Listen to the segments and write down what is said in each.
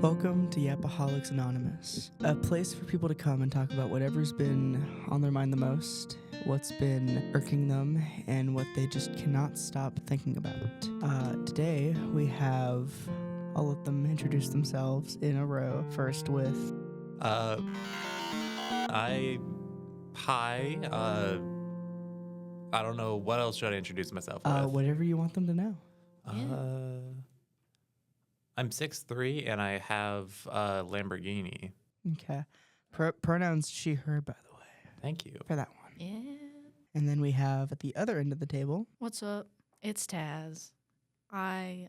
Welcome to Yapaholics Anonymous, a place for people to come and talk about whatever's been on their mind the most, what's been irking them, and what they just cannot stop thinking about. Today we have, I'll let them introduce themselves in a row, first with... Hi, I don't know, what else should I introduce myself with? Whatever you want them to know. I'm 6'3", and I have a Lamborghini. Okay. Pronouns she, her, by the way. Thank you. For that one. Yeah. And then we have at the other end of the table... What's up? It's Taz. I,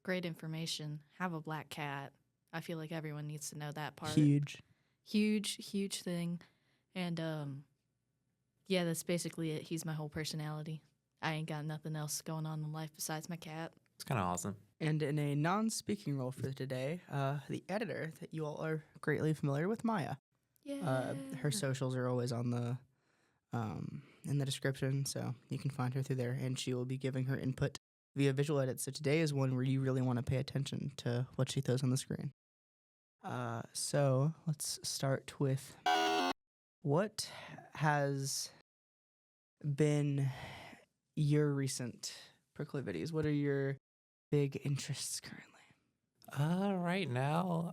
great information. Have a black cat. I feel like everyone needs to know that part. Huge thing. And, yeah, that's basically it. He's my whole personality. I ain't got nothing else going on in life besides my cat. It's kind of awesome. And in a non-speaking role for today, the editor that you all are greatly familiar with, Maya. Yeah. Her socials are always on the in the description, so you can find her through there, and she will be giving her input via visual edit. So today is one where you really want to pay attention to what she throws on the screen. So let's start with what has been your recent proclivities? What are your big interests currently? Right now,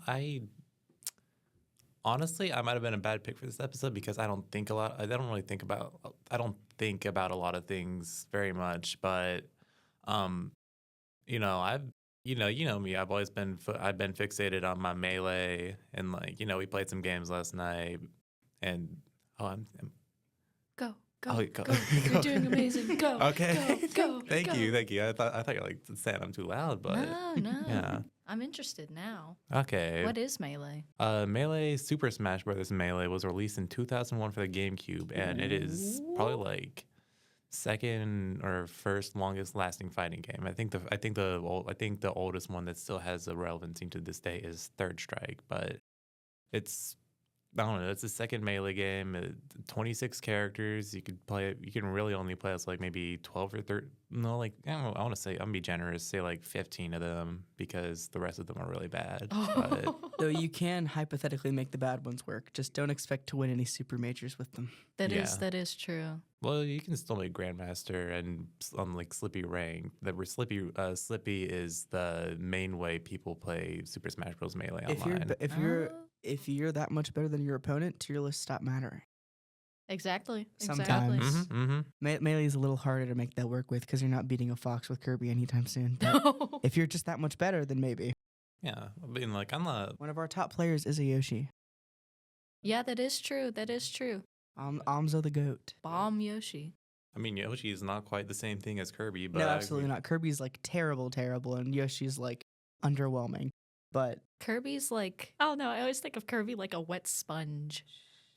honestly, I might have been a bad pick for this episode because I don't think about a lot of things very much, but you know me. I've always been fixated on my melee, and we played some games last night, and Go. Go. You're doing amazing. Go. Okay. Go. Thank you. I thought you were saying I'm too loud, but No. yeah. I'm interested now. Okay. What is Melee? Melee Super Smash Bros. Melee was released in 2001 for the GameCube, and it is probably second or first longest lasting fighting game. I think the oldest one that still has a relevancy to this day is Third Strike, but I don't know. It's the second Melee game. 26 characters. You could play it. You can really only play as maybe 12 or 13. No, I want to say, I'm gonna be generous. Say 15 of them because the rest of them are really bad. But, Though you can hypothetically make the bad ones work. Just don't expect to win any super majors with them. That is true. well, you can still make Grandmaster and on Slippy rank. Slippy is the main way people play Super Smash Bros. Melee online. If you're that much better than your opponent, tier lists stop mattering. Exactly. Sometimes. Mm-hmm. Melee is a little harder to make that work with because you're not beating a fox with Kirby anytime soon. But if you're just that much better, then maybe. Yeah, I mean, I'm not. One of our top players is a Yoshi. Yeah, that is true. Amzo the goat. Bomb Yoshi. I mean, Yoshi is not quite the same thing as Kirby, but No, absolutely not. Kirby's terrible, and Yoshi's underwhelming. But Kirby's I don't know. I always think of Kirby like a wet sponge.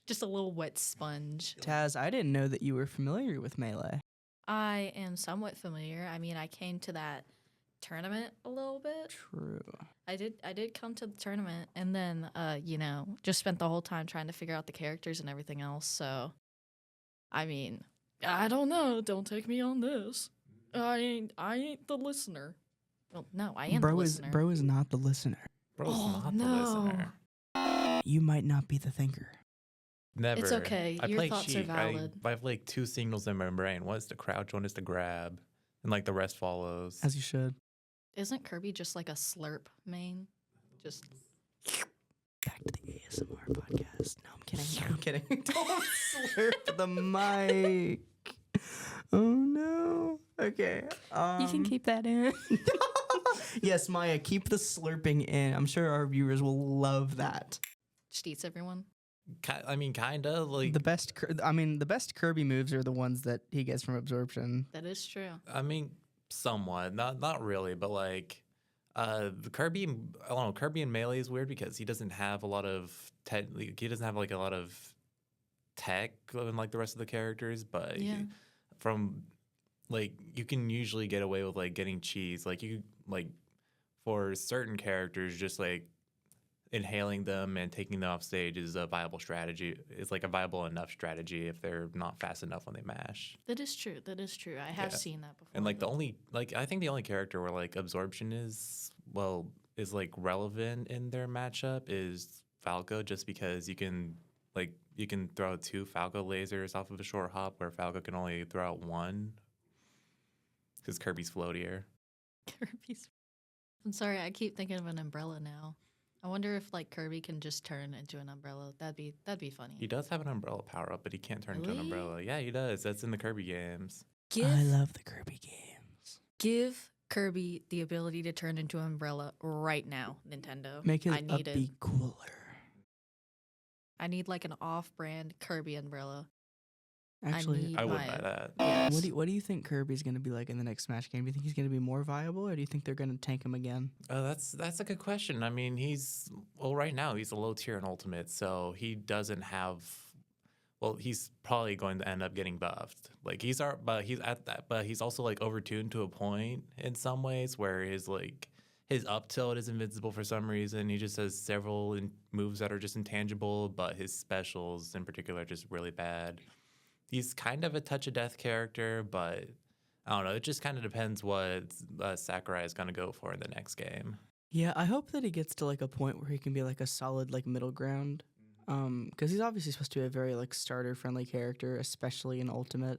Just a little wet sponge. Taz, I didn't know that you were familiar with Melee. I am somewhat familiar. I mean, I came to that tournament a little bit. True. I did come to the tournament, and then just spent the whole time trying to figure out the characters and everything else. So, I mean, I don't know. Don't take me on this. I ain't the listener. Well, no, I am the listener. Bro is not the listener. Bro's not no. the listener. You might not be the thinker. Never. It's okay. I Your play thoughts cheat. are valid. I have two signals in my brain. One is to crouch, one is to grab, and the rest follows. As you should. Isn't Kirby just like a slurp main? Just Back to the ASMR podcast. No, I'm kidding. Don't slurp the mic. Oh no. Okay. you can keep that in. Yes, Maya, keep the slurping in. I'm sure our viewers will love that. Just eats everyone. I mean, kind of The best Kirby moves are the ones that he gets from absorption. That is true. I mean, somewhat, not really, but the Kirby. I don't know. Kirby in Melee is weird because he doesn't have a lot of he doesn't have a lot of tech in the rest of the characters, but Yeah. you can usually get away with getting cheese. For certain characters, just inhaling them and taking them off stage is a viable strategy. It's a viable enough strategy if they're not fast enough when they mash. That is true. I have seen that before. And the only I think the only character where absorption is is like relevant in their matchup is Falco, just because you can throw 2 Falco lasers off of a short hop where Falco can only throw out 1 because Kirby's floatier. Kirby's. I'm sorry, I keep thinking of an umbrella now. I wonder if like Kirby can just turn into an umbrella. That'd be funny. He does have an umbrella power up, but he can't turn into an Really? umbrella. Yeah, he does. That's in the Kirby games. I love the Kirby games. Give Kirby the ability to turn into an umbrella right now, Nintendo. Make it I need be cooler. I need like an off-brand Kirby umbrella. Actually, I would my- buy that. Yes. what do you think Kirby's going to be like in the next Smash game? Do you think he's going to be more viable, or do you think they're going to tank him again? That's a good question. I mean, right now he's a low tier in Ultimate, so he doesn't have. Well, he's probably going to end up getting buffed. Like but he's also like overtuned to a point in some ways where his up tilt is invincible for some reason. He just has several moves that are just intangible, but his specials in particular are just really bad. He's kind of a touch of death character, but I don't know. It just kind of depends what Sakurai is going to go for in the next game. Yeah, I hope that he gets to like a point where he can be like a solid like middle ground. Because he's obviously supposed to be a very like starter friendly character, especially in Ultimate.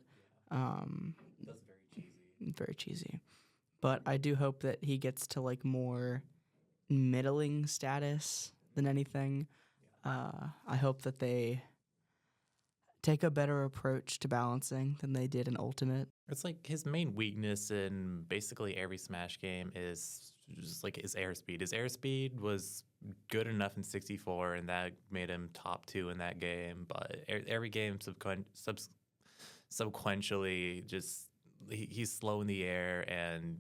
That's very cheesy. Very cheesy. But I do hope that he gets to like more middling status than anything. I hope that they take a better approach to balancing than they did in Ultimate. It's like his main weakness in basically every Smash game is just like his airspeed. His airspeed was good enough in 64, and that made him top 2 in that game. But every game subsequently just he's slow in the air, and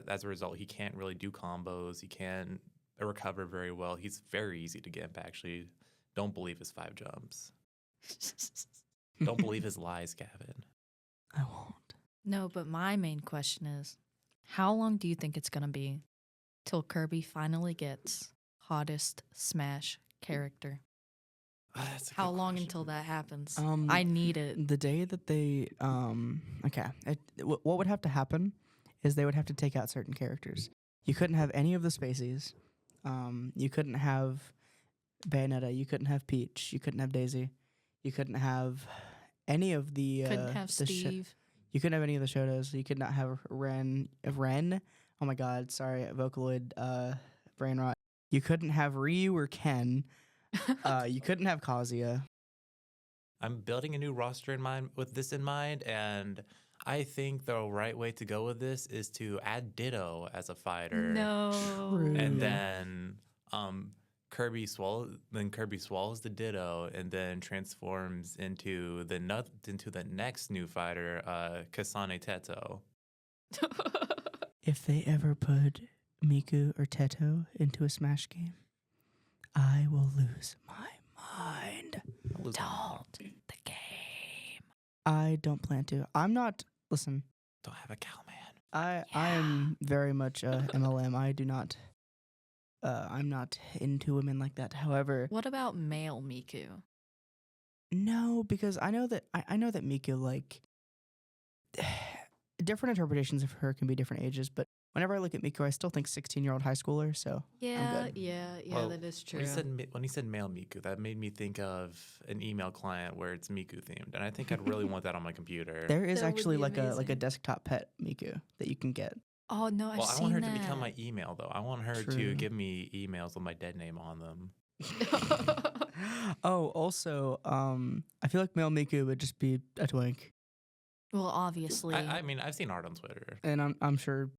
as a result, he can't really do combos. He can't recover very well. He's very easy to get back. Actually, don't believe his 5 jumps. Don't believe his lies, Gavin. I won't. No, but my main question is, how long do you think it's gonna be till Kirby finally gets hottest Smash character? That's a How good long question. until that happens? Um, I need it. The day that they what would have to happen is they would have to take out certain characters. You couldn't have any of the Spaceys. You couldn't have Bayonetta. You couldn't have Peach. You couldn't have Daisy. You couldn't have any of the. Couldn't have Steve. You couldn't have any of the Shotos. You could not have Ren. Oh my God! Sorry, Vocaloid. Brain rot. You couldn't have Ryu or Ken. You couldn't have Kazuya. I'm building a new roster in mind with this in mind, and I think the right way to go with this is to add Ditto as a fighter. No. True. And then Kirby swallows the Ditto and then transforms into the next new fighter, Kasane Teto. If they ever put Miku or Teto into a Smash game, I will lose my mind. Don't the game. I don't plan to. I'm not. Listen, Don't have a cow man. I am very much a MLM. I do not. I'm not into women like that. However, What about male Miku? no, because I know that Miku like different interpretations of her can be different ages. But whenever I look at Miku, I still think 16-year-old high schooler. So Yeah, good. yeah, Well, that is true. When he said male Miku, that made me think of an email client where it's Miku themed, and I think I'd really want that on my computer. there is That would actually be like a amazing. desktop pet Miku that you can get. Oh no, I've Well, I seen want her that. to become my email though. I want her True. to give me emails with my dead name on them. Oh, also, I feel like male Miku would just be a twink, Well, obviously, I mean, I've seen art on Twitter. and I'm sure.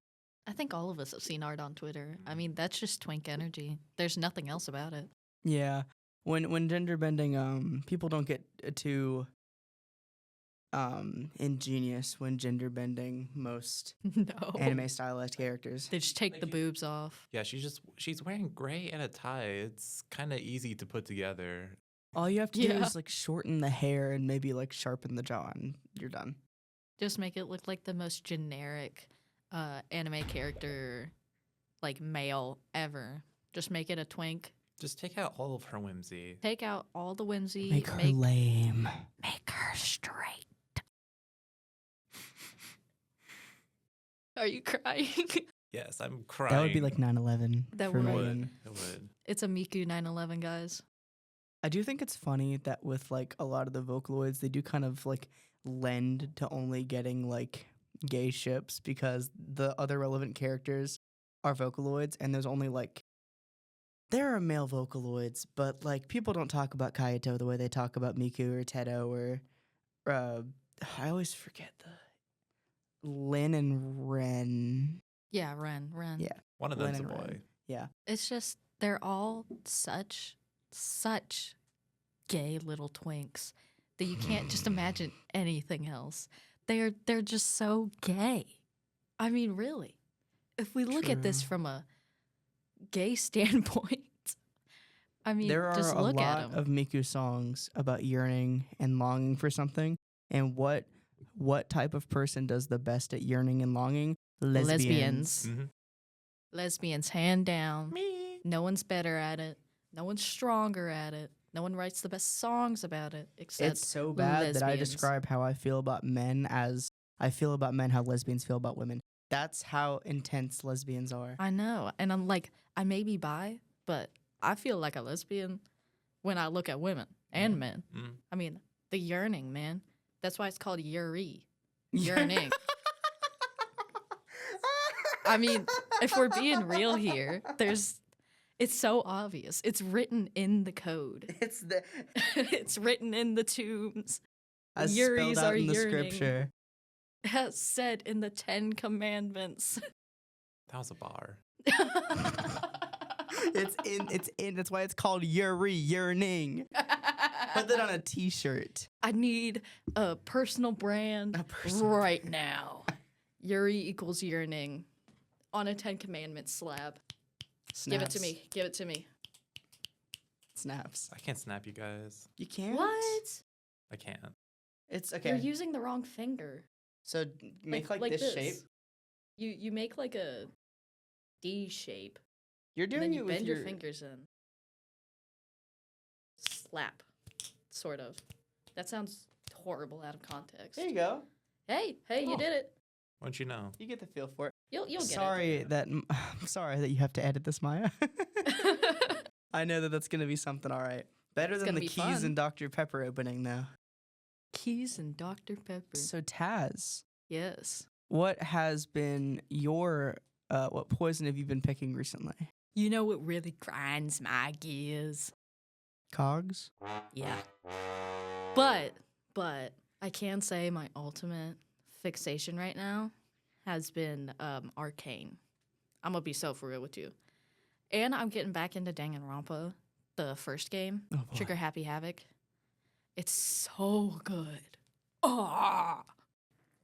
I think all of us have seen art on Twitter. I mean, that's just twink energy. There's nothing else about it. Yeah, when gender bending, people don't get too ingenious when gender bending most No. anime stylized characters. They just take the boobs off. Yeah, she's wearing gray and a tie. It's kind of easy to put together. All you have to do Yeah. is like shorten the hair and maybe like sharpen the jaw, and you're done. Just make it look like the most generic anime character, like male ever. Just make it a twink. Just take out all of her whimsy. Take out all the whimsy. Make her lame. make her straight. Are you crying? Yes, I'm crying. That would be like 9/11 That for would. Megan. It would. It's a Miku 9/11, guys. I do think it's funny that with like a lot of the Vocaloids, they do kind of like lend to only getting like gay ships because the other relevant characters are Vocaloids, and there's only like there are male Vocaloids, but like people don't talk about Kaito the way they talk about Miku or Teto or I always forget the Lin and Ren. Yeah, Ren. Yeah, One of Lin them's a and boy. Ren. Yeah, It's just they're all such gay little twinks that you can't just imagine anything else. They're just so gay. I mean, really. If we look at this True. from a gay standpoint, I mean, there are just a look at lot them. of Miku songs about yearning and longing for something, and what type of person does the best at yearning and longing? Lesbians. Mm-hmm. Lesbians, hand down. Me. No one's better at it. No one's stronger at it. No one writes the best songs about it except It's so bad that I lesbians. describe how I feel about men as I feel about men how lesbians feel about women. That's how intense lesbians are. I know. And I'm like, I may be bi, but I feel like a lesbian when I look at women and men. Mm. I mean, the yearning, man. That's why it's called Yuri. Yearning. I mean, if we're being real here, it's so obvious. It's written in the code. It's the It's written in the tombs. as Yuris spelled out are in the yearning. scripture. As said in the 10 Commandments. That was a bar. It's in. That's why it's called yearning. Put that on a T-shirt. I need a personal brand A personal right now. Yuri equals yearning on a 10 Commandments slab. Give it to Snaps. me. Give it to me. Snaps. I can't snap you guys. You can't. What? I can't. It's okay. You're using the wrong finger. So make like this shape. You make like a D shape. You're And doing then it you with bend your your fingers in. Slap. Sort of. That sounds horrible out of context. There you go. Hey, you Oh. did it. Won't you know? You get the feel for it. You'll get Sorry that I'm sorry that you have to edit this, Maya. it. I know that that's gonna be something all right. Better It's than gonna the be Keys fun. and Dr Pepper opening though. Keys and Dr. Pepper. So Taz, Yes. what has been your what poison have you been picking recently? You know what really grinds my gears? Cogs? Yeah. But I can say my ultimate fixation right now has been Arcane. I'm gonna be so for real with you. And I'm getting back into Danganronpa, the first game, Oh, boy. Trigger Happy Havoc. It's so good. Oh,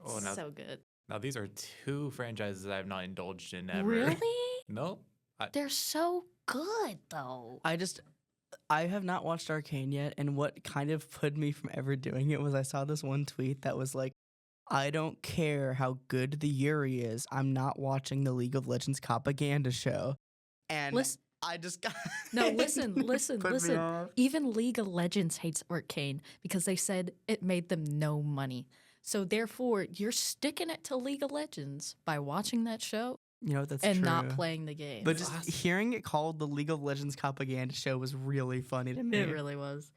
Oh, now, so good. now these are two franchises I have not indulged in ever. Really? Nope. They're so good though. I have not watched Arcane yet, and what kind of put me from ever doing it was I saw this one tweet that was like, I don't care how good the Yuri is, I'm not watching the League of Legends propaganda show. And Listen, I just got no, listen. Put me off. Even League of Legends hates Arcane because they said it made them no money. So therefore, you're sticking it to League of Legends by watching that show You know, that's and true. not playing the game. But just hearing it called the League of Legends propaganda show was really funny to me. it really was.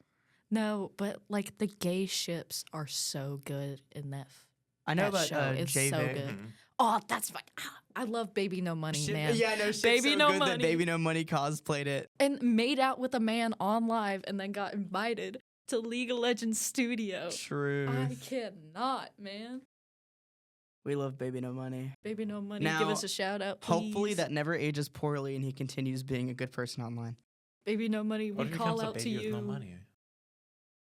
No, but like the gay ships are so good in that. I know that about show. It's so JV. good. Mhm. Oh, that's fine. I love Baby No Money, Ship- man. Yeah, no, Ship's Baby so No good that Money. Baby No Money cosplayed it. And made out with a man on live and then got invited to League of Legends studio. True. I cannot, man. We love Baby No Money. Baby No Money, Now, give us a shout out, please. Hopefully that never ages poorly and he continues being a good person online. Baby No Money, What we if he call becomes a out to baby with you. no money?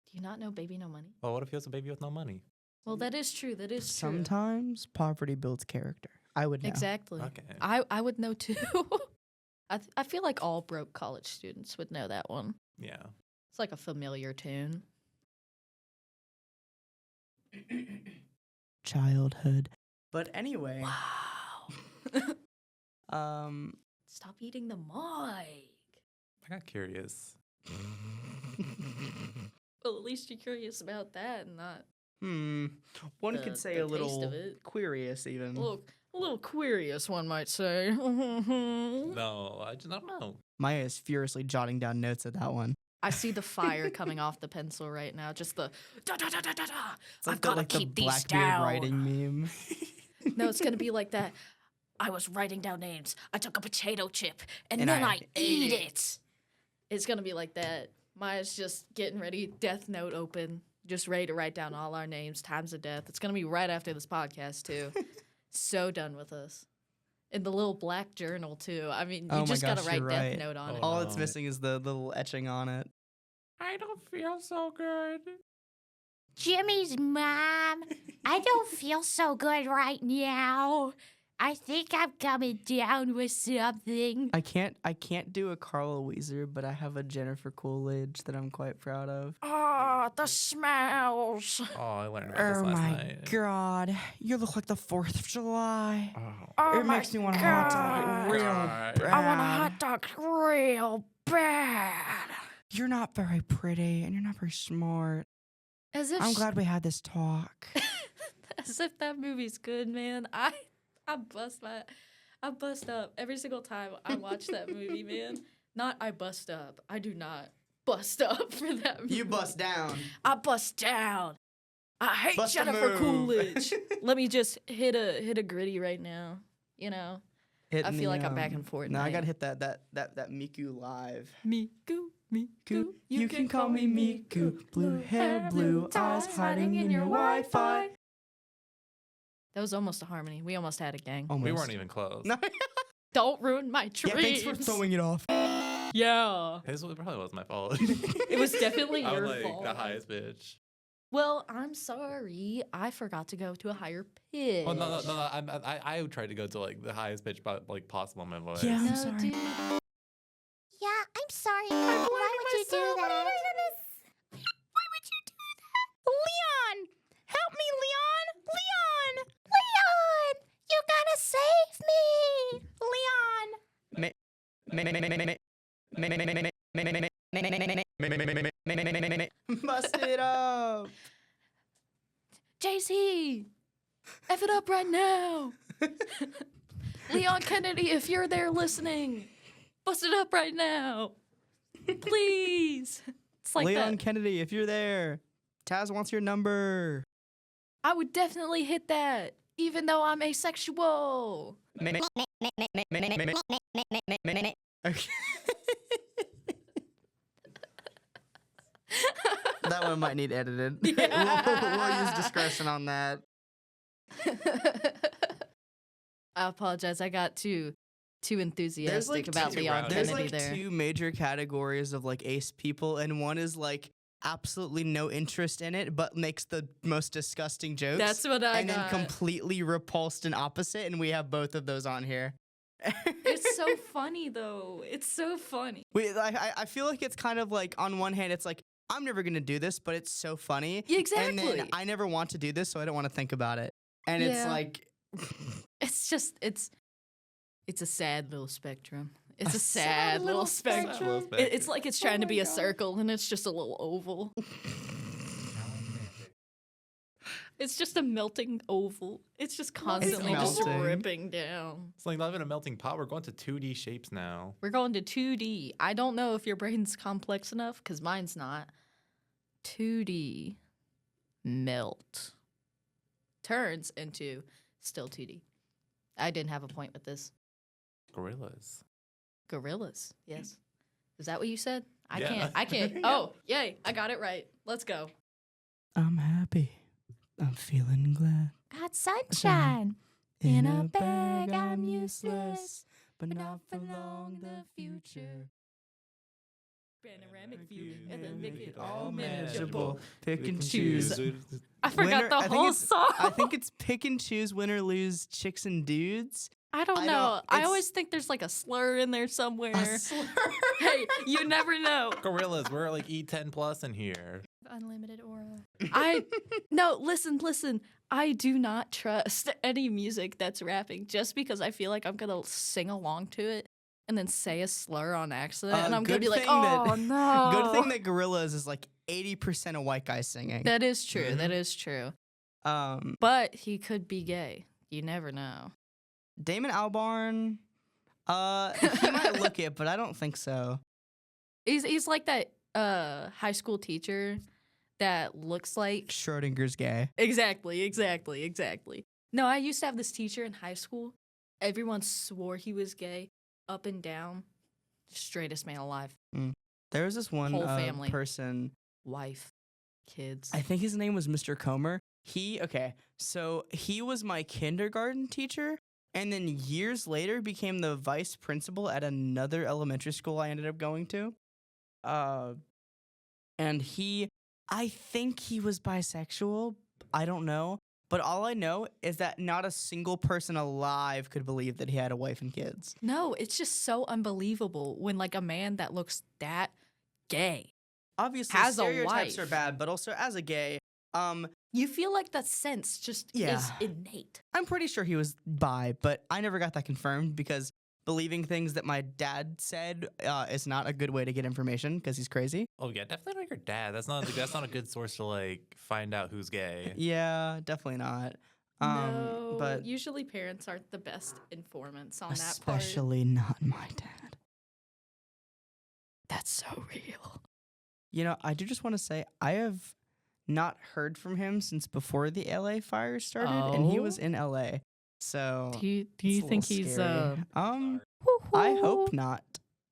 Do you not know Baby No Money? Well, what if he was a baby with no money? Well, that is true. That is true. Sometimes poverty builds character. I would know. Exactly. Okay. I would know too. I feel like all broke college students would know that one. Yeah. It's like a familiar tune. Childhood. But anyway, Wow. Stop eating the mic. I got curious. Well, at least you're curious about that and not one The- could say the a taste of little it. curious even. a little A little queerious, one might say. No, I just don't know. Maya is furiously jotting down notes at that one. I see the fire coming off the pencil right now. Just the da da da da da da. It's I've got to keep these Blackbeard down. writing meme. No, it's gonna be like that. I was writing down names. I took a potato chip and And then I I eat it. It's gonna be like that. Maya's just getting ready, Death Note open, just ready to write down all our names, times of death. It's gonna be right after this podcast too. So done with us. In the little black journal too. I mean, you Oh my just gotta gosh, write you're Death right. Note on it. All it's missing is the little etching on it. I don't feel so good. Jimmy's mom, I don't feel so good right now. I think I'm coming down with something. I can't do a Carla Weezer, but I have a Jennifer Coolidge that I'm quite proud of. Oh, the smells. Oh, I learned about this Oh last my night. god, you look like the 4th of July. Oh. Oh It my makes me want a hot dog real God. bad. I want a hot dog real bad. You're not very pretty and you're not very smart. As if I'm glad we had this talk. As if that movie's good, man. I bust up every single time I watch that movie, man. Not I bust up. I do not bust up for that movie. You bust down. I bust down. I hate Bust a Jennifer move. Coolidge. Let me just hit a gritty right now. You know, Hitting feel like I'm back in Fortnite. No, I gotta hit that Miku live. Miku, Miku, You can call me Miku. Blue hair, blue eyes, hiding in your Wi-Fi. That was almost a harmony. We almost had a gang. Almost. We weren't even close. No. Don't ruin my dreams. Yeah, thanks for throwing it off. Yeah. This probably was my fault. It was definitely I your was like fault. the highest pitch. Well, I'm sorry. I forgot to go to a higher pitch. Well, no. I tried to go to like the highest pitch like possible in my voice. Yeah. I'm No, sorry. dude. Yeah, I'm sorry. Why would you do that? Why would you do that? Leon! Help me, Leon! Leon! Leon! You gotta save me! Leon! Bust it up. JC! F it up right now! Leon Kennedy, if you're there listening, bust it up right now! Please! It's like Leon that. Kennedy, if you're there, Taz wants your number. I would definitely hit that, even though I'm asexual. Okay. That one might need edited. We'll use discretion on that. I apologize. I got too enthusiastic about two Leon rounds. There's Kennedy like there. two major categories of like ace people, and one is like absolutely no interest in it, but makes the most disgusting jokes. That's what I and got. then completely repulsed and opposite, and we have both of those on here. It's so funny though. It's so funny. I feel like it's kind of like on one hand, it's like I'm never gonna do this, but it's so funny. Exactly. And then I never want to do this, so I don't want to think about it. And it's Yeah. like It's just it's a sad little spectrum. It's a sad sad little little spectrum. spectrum. It's like it's trying to be a circle and it's just a little oval. It's just a melting oval. It's just constantly just melting. ripping down. It's like not even a melting pot. We're going to 2D shapes now. We're going to 2D. I don't know if your brain's complex enough, because mine's not. 2D melt turns into still 2D. I didn't have a point with this. Gorillas. Gorillas, yes. Is that what you said? Yeah. I can't. Oh, yay, I got it right. Let's go. I'm happy. I'm feeling glad. Got sunshine. In a bag, I'm useless, but not for long. The future. Panoramic view, and then make it all all manageable. manageable. Pick and choose. I forgot Winner- the I think whole it's- song. I think it's pick and choose, win or lose, chicks and dudes. I don't I know. don't- I it's- always think there's like a slur in there somewhere. A slur. Hey, you never know. Gorillas. We're like E10 plus in here. Unlimited aura. Listen. I do not trust any music that's rapping just because I feel like I'm gonna sing along to it and then say a slur on accident, and I'm gonna good be like, thing "Oh that- no!" Good thing that Gorillaz is like 80% a white guy singing. that is true. That is true. Um, But he could be gay. You never know. Damon Albarn, he might look it, but I don't think so. He's like that high school teacher that looks like Schrodinger's gay. exactly. No, I used to have this teacher in high school. Everyone swore he was gay, up and down, straightest man alive. There was this one Whole family. person. Wife, kids. I think his name was Mr. Comer. So he was my kindergarten teacher, and then years later became the vice principal at another elementary school I ended up going to. And I think he was bisexual. I don't know. But all I know is that not a single person alive could believe that he had a wife and kids. No, it's just so unbelievable when like a man that looks that gay Obviously, has a stereotypes wife. are bad, but also as a gay, You feel like that sense just Yeah. is innate. I'm pretty sure he was bi, but I never got that confirmed because believing things that my dad said is not a good way to get information because he's crazy. Oh yeah, definitely not your dad. That's not a good source to like find out who's gay. Yeah, definitely not. No, But usually parents aren't the best informants on that part. especially not my dad. That's so real. You know, I do just want to say I have not heard from him since before the LA fires started, and he was Oh? in LA. So Do you it's a think little he's scary. I hope not.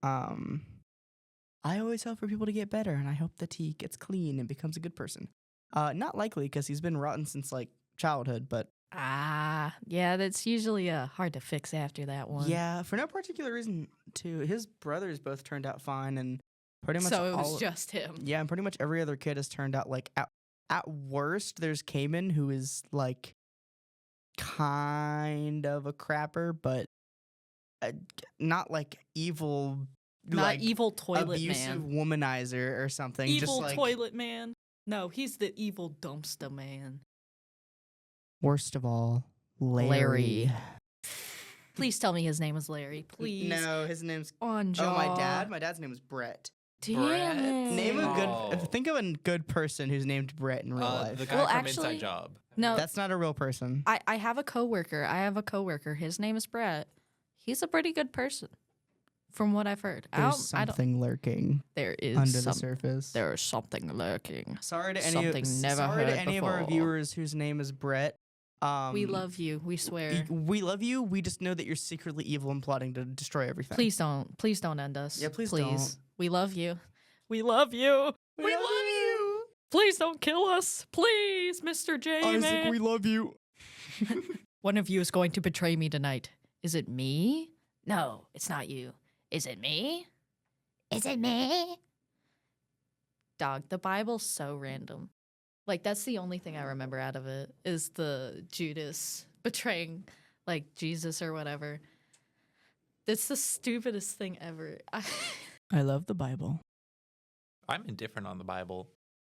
I always hope for people to get better, and I hope that he gets clean and becomes a good person. Not likely because he's been rotten since like childhood, but Yeah, that's usually hard to fix after that one. yeah, for no particular reason. Too, his brothers both turned out fine, and pretty much So it was all. just him. Yeah, and pretty much every other kid has turned out like at worst. There's Cayman, who is like kind of a crapper, but not like evil, Not like evil toilet abusive man. womanizer or something. Evil just like toilet man. No, he's the evil dumpster man. worst of all, Larry. Larry. Please tell me his name was Larry. Please. No, his name's On oh jaw. my dad. My dad's name was Brett. Damn Brett. it. Name a good. Oh. Think of a good person who's named Brett in real life. The guy Well, from actually- Inside Job. No, That's not a real person. I have a coworker. His name is Brett. He's a pretty good person, from what I've heard. There's something lurking There is under the surface. There is something lurking. Sorry to any Something never sorry to heard any of our before. viewers whose name is Brett. We love you. We swear. We love you. We just know that you're secretly evil and plotting to destroy everything. Please don't end us. Yeah, please don't. We love you. We love you. we love you, Please don't kill us. Please, Mr. J. Isaac. We love you. One of you is going to betray me tonight. Is it me? No, it's not you. Is it me? Is it me? Dog, the Bible's so random. Like, that's the only thing I remember out of it is the Judas betraying, like, Jesus or whatever. It's the stupidest thing ever. I love the Bible. I'm indifferent on the Bible.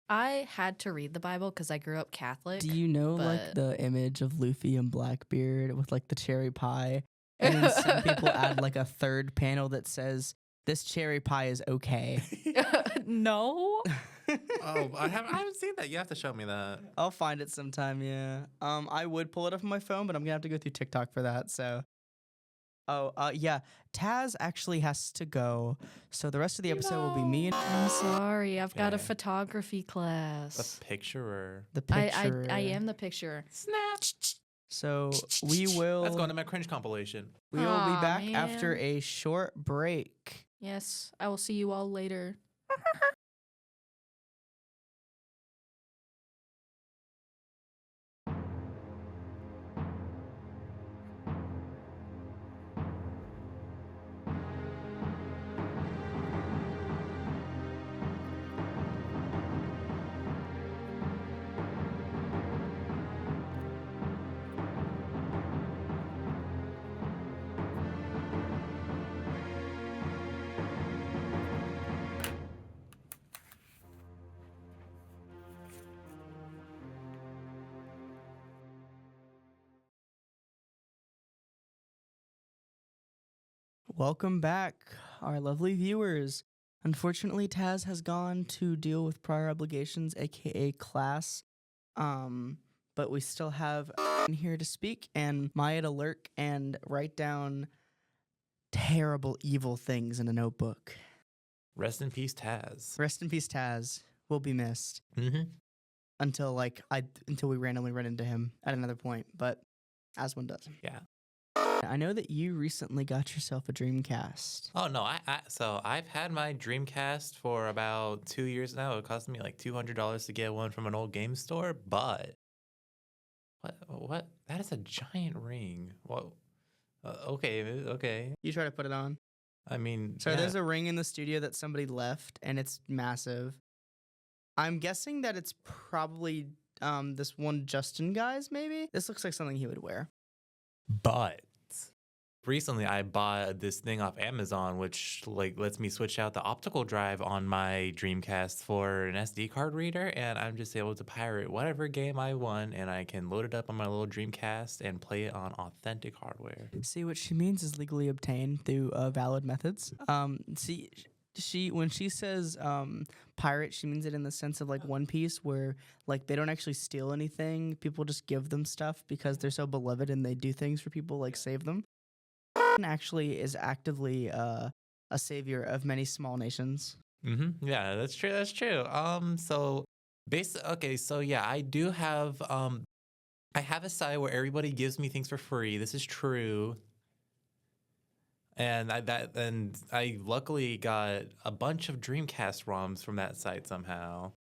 I had to read the Bible because I grew up Catholic. Do you know like but- the image of Luffy and Blackbeard with like the cherry pie? And then some people add like a third panel that says, "This cherry pie is okay." No. Oh, I haven't seen that. You have to show me that. I'll find it sometime, yeah. I would pull it up on my phone, but I'm gonna have to go through TikTok for that, so. Yeah. Taz actually has to go, so the rest of the episode will be me and I'm sorry. I've got a Yeah. photography The class. picturer. the picture. I am the picturer. Snap. So we will. That's going to my cringe compilation. We will be Aw, back after man. a short break. Yes, I will see you all later. Welcome back, our lovely viewers. Unfortunately, Taz has gone to deal with prior obligations, aka class. but we still have in here to speak and Maya to lurk and write down terrible, evil things in a notebook. Rest in peace, Taz. Rest in peace, Taz. Will be missed Mm-hmm. until we randomly run into him at another point, but as one does. Yeah. I know that you recently got yourself a Dreamcast. Oh no, so I've had my Dreamcast for about 2 years now. It cost me like $200 to get one from an old game store, but what? That is a giant ring. What? Okay. You try to put it on. I mean, So yeah. there's a ring in the studio that somebody left, and it's massive. I'm guessing that it's probably this one Justin guy's, maybe? This looks like something he would wear. But recently I bought this thing off Amazon, which like lets me switch out the optical drive on my Dreamcast for an SD card reader, and I'm just able to pirate whatever game I want, and I can load it up on my little Dreamcast and play it on authentic hardware. See, what she means is legally obtained through valid methods. When she says pirate, she means it in the sense of like One Piece, where like they don't actually steal anything. People just give them stuff because they're so beloved and they do things for people, like save them. Actually is actively a savior of many small nations. Mm-hmm. Yeah, that's true. That's true. So yeah, I do have I have a site where everybody gives me things for free. This is true. And I luckily got a bunch of Dreamcast ROMs from that site somehow.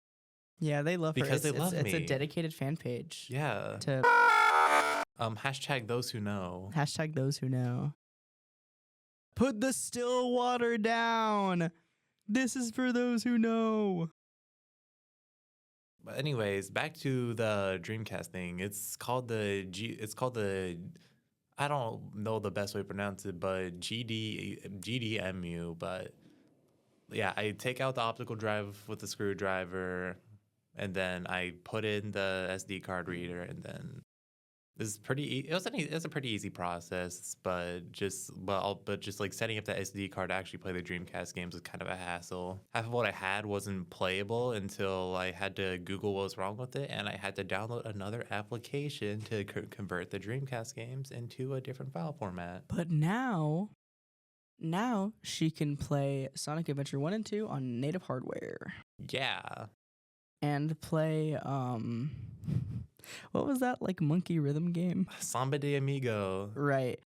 Yeah, they love her. Because they love It's a me. dedicated fan page. Yeah. To Hashtag those who know. hashtag those who know. Put the still water down. This is for those who know. But anyways, back to the Dreamcast thing. It's called the I don't know the best way to pronounce it, but GDMU. But yeah, I take out the optical drive with the screwdriver, and then I put in the SD card reader, and then it's pretty. It was a pretty easy process, but just like setting up the SD card to actually play the Dreamcast games was kind of a hassle. Half of what I had wasn't playable until I had to Google what was wrong with it, and I had to download another application to convert the Dreamcast games into a different file format. But now she can play Sonic Adventure 1 and 2 on native hardware. Yeah. And play what was that, like, monkey rhythm game? Samba de Amigo. Right.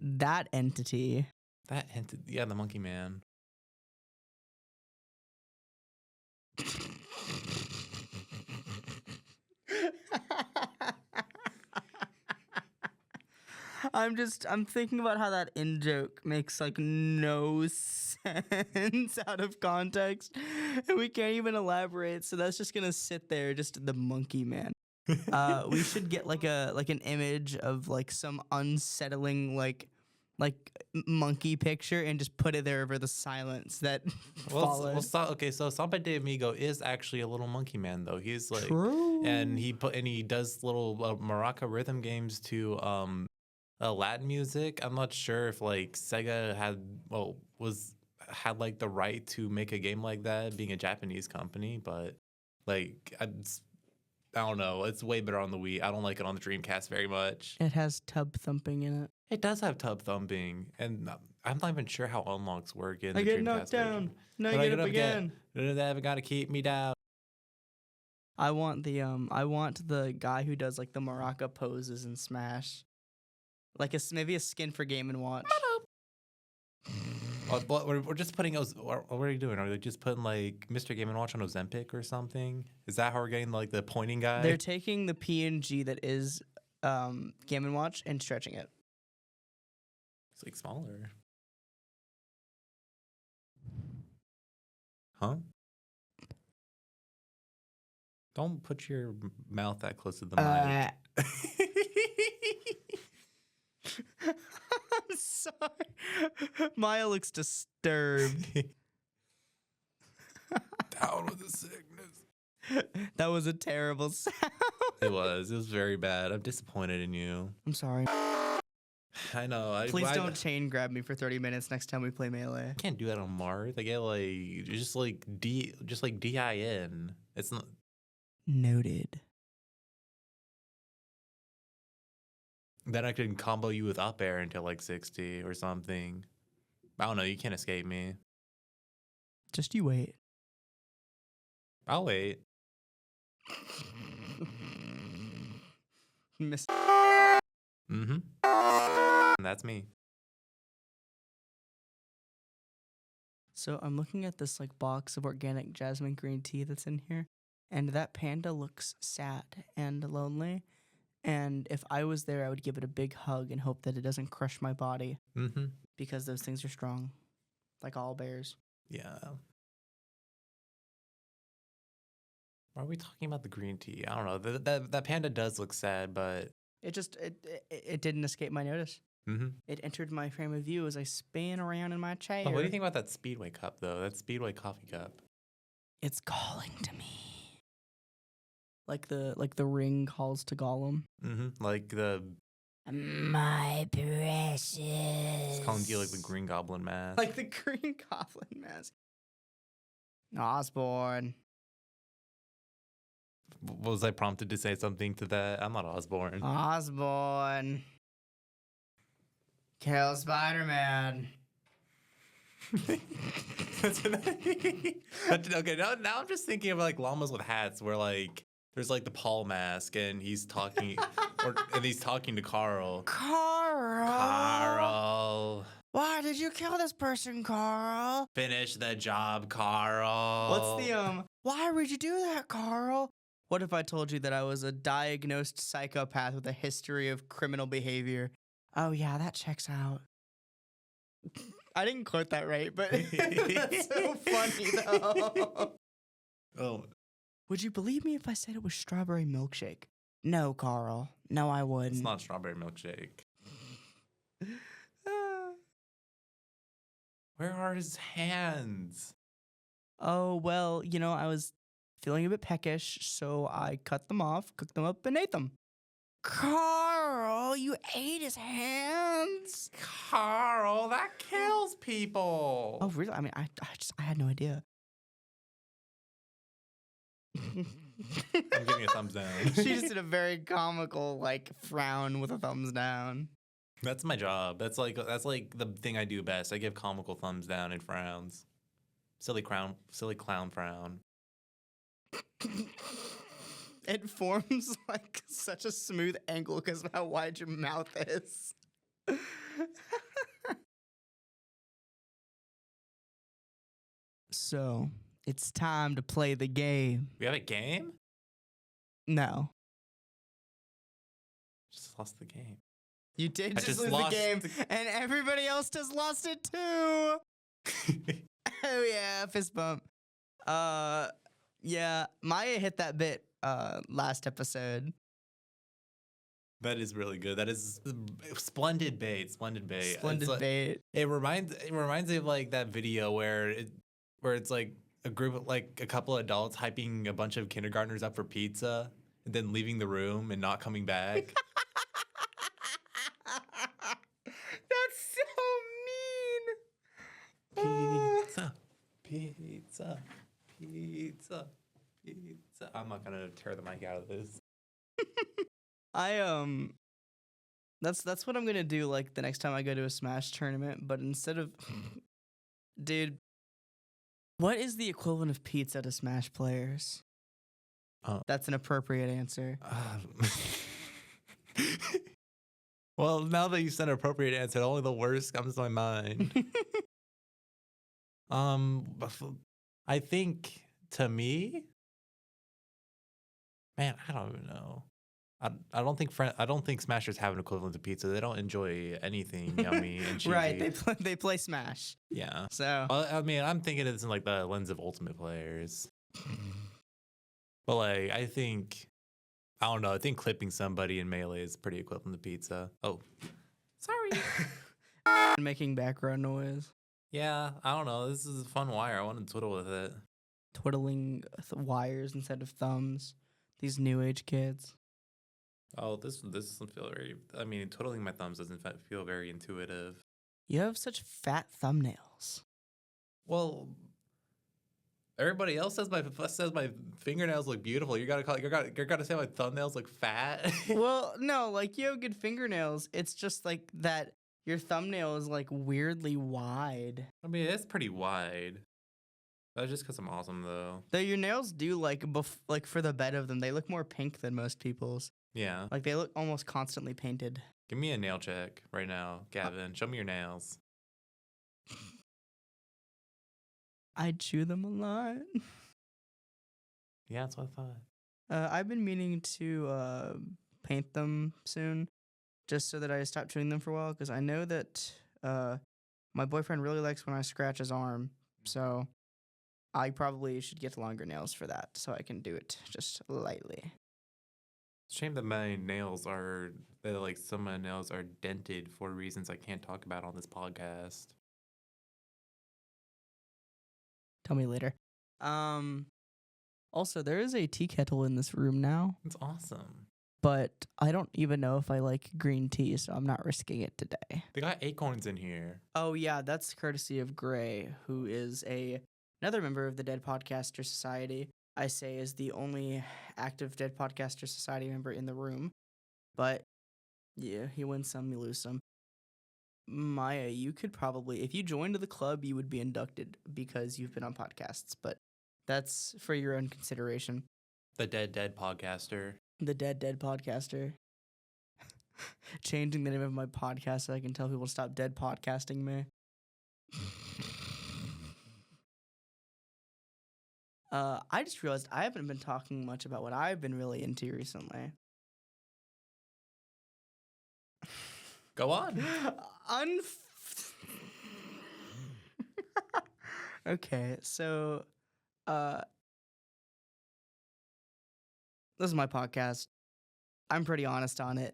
That entity. Yeah, the Monkey Man. I'm thinking about how that in joke makes like no sense out of context, and we can't even elaborate. So that's just gonna sit there, just the Monkey Man. We should get like an image of like some unsettling like monkey picture and just put it there over the silence that follows. So Samba de Amigo is actually a little monkey man though. He's like, True. and he does little maraca rhythm games to Latin music. I'm not sure if like Sega had like the right to make a game like that, being a Japanese company, but like I don't know. It's way better on the Wii. I don't like it on the Dreamcast very much. It has tub thumping in it. It does have tub thumping, and I'm not even sure how unlocks work in I the get Dreamcast knocked down. version. No, But I get up again. They haven't got to keep me down. I want the guy who does like the maraca poses in Smash. Like maybe a skin for Game & Watch. We're just putting those. What are you doing? Are they just putting like Mr. Game & Watch on Ozempic or something? Is that how we're getting like the pointing guy? They're taking the PNG that is Game & Watch and stretching it. It's like smaller. Huh? Don't put your mouth that close to the mic. I'm sorry. Maya looks disturbed. Down with the sickness. That was a terrible sound. It was very bad. I'm disappointed in you. I'm sorry. I know. Please don't chain grab me for 30 minutes next time we play Melee. I can't do that on Mars. I get like just like DIN. It's not. Noted. Then I can combo you with up air until like 60 or something. I don't know. You can't escape me. Just you wait. I'll wait. Miss. Mm-hmm. And that's me. So I'm looking at this like box of organic jasmine green tea that's in here, and that panda looks sad and lonely. And if I was there, I would give it a big hug and hope that it doesn't crush my body Mm-hmm. because those things are strong, like all bears. Yeah. Why are we talking about the green tea? I don't know. That panda does look sad, but It didn't escape my notice. mm-hmm. It entered my frame of view as I span around in my chair. Oh, what do you think about that Speedway cup though? That Speedway coffee cup. It's calling to me. Like the ring calls to Gollum. Mm-hmm. Like the My precious. it's calling you like the Green Goblin mask. Like the Green Goblin mask. Osborne. Was I prompted to say something to that? I'm not Osborne. Osborne. Kill Spider-Man. Okay, now I'm just thinking of like llamas with hats where like there's like the Paul mask and he's talking and he's talking to Carl. Carl. Why did you kill this person, Carl? Finish the job, Carl. What's the why would you do that, Carl? What if I told you that I was a diagnosed psychopath with a history of criminal behavior? Oh yeah, that checks out. I didn't quote that right, but that's so funny though. Oh, Would you believe me if I said it was strawberry milkshake? No, Carl. No, I wouldn't. it's not strawberry milkshake. Where are his hands? Oh, well, I was feeling a bit peckish, so I cut them off, cooked them up, and ate them. Carl, you ate his hands? Carl, that kills people. Oh, really? I mean, I had no idea. I'm giving a thumbs down. She just did a very comical, frown with a thumbs down. That's my job. That's like the thing I do best. I give comical thumbs down and frowns. Silly clown frown. It forms such a smooth angle because of how wide your mouth is. So, it's time to play the game. We have a game? No. Just lost the game. You did I just just lose lost the game, and everybody else just lost it too. Oh yeah, fist bump. Yeah, Maya hit that bit last episode. That is really good. That is splendid bait. Splendid bait. Splendid bait. It reminds me of like that video where it's like a group of a couple of adults hyping a bunch of kindergartners up for pizza and then leaving the room and not coming back. That's so mean. Pizza. I'm not gonna tear the mic out of this. That's what I'm gonna do the next time I go to a Smash tournament, but instead of dude, what is the equivalent of pizza to Smash players? That's an appropriate answer. Well, now that you said an appropriate answer, only the worst comes to my mind. I think to me, man, I don't even know. I don't think Smashers have an equivalent to pizza. They don't enjoy anything yummy and cheesy. Right, they play Smash. Yeah. So I mean, I'm thinking it's in the lens of Ultimate players. But I think I don't know. I think clipping somebody in Melee is pretty equivalent to pizza. Oh, sorry. making background noise, Yeah, I don't know. This is a fun wire. I want to twiddle with it. twiddling wires instead of thumbs. These new age kids. Oh, this doesn't feel very. I mean, twiddling my thumbs doesn't feel very intuitive. You have such fat thumbnails. Well, Everybody else says my fingernails look beautiful. You gotta say my thumbnails look fat. Well, no, like you have good fingernails. It's just like that your thumbnail is like weirdly wide. I mean, it's pretty wide. That's just because I'm awesome, though. Though your nails do like for the bed of them, they look more pink than most people's. Yeah. Like they look almost constantly painted. Give me a nail check right now, Gavin. Show me your nails. I chew them a lot. Yeah, that's what I thought. I've been meaning to paint them soon, just so that I stop chewing them for a while. Because I know that my boyfriend really likes when I scratch his arm, so I probably should get longer nails for that, so I can do it just lightly. Shame that some of my nails are dented for reasons I can't talk about on this podcast. Tell me later. Also, there is a tea kettle in this room now, It's awesome. but I don't even know if I like green tea, so I'm not risking it today. They got acorns in here. Oh yeah, that's courtesy of Gray, who is another member of the Dead Podcaster Society. I say is the only active Dead Podcaster Society member in the room. But yeah, you win some, you lose some. Maya, you could probably, if you joined the club, you would be inducted because you've been on podcasts, but that's for your own consideration. The Dead Podcaster. The Dead Podcaster. Changing the name of my podcast so I can tell people to stop dead podcasting me. I just realized I haven't been talking much about what I've been really into recently. Go on. Okay, so this is my podcast. I'm pretty honest on it.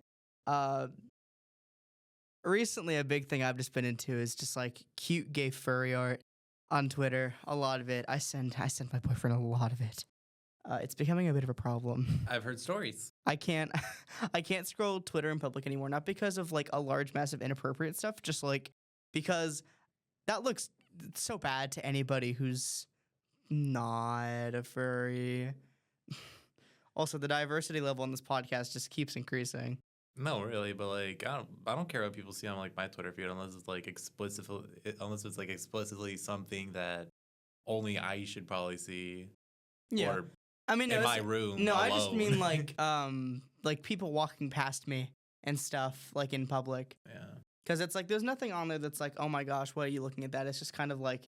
Recently a big thing I've just been into is just like cute gay furry art on Twitter. A lot of it. I send my boyfriend a lot of it. It's becoming a bit of a problem. I've heard stories. I can't scroll Twitter in public anymore, not because of like a large massive inappropriate stuff, just like because that looks so bad to anybody who's not a furry. Also, the diversity level on this podcast just keeps increasing. No, really, but like I don't care what people see on like my Twitter feed unless it's like explicitly something that only I should probably see. Yeah. Or I mean, in my room. No, I just alone. mean like people walking past me and stuff like in public. Yeah. Because it's like there's nothing on there that's like, oh my gosh, why are you looking at that? It's just kind of like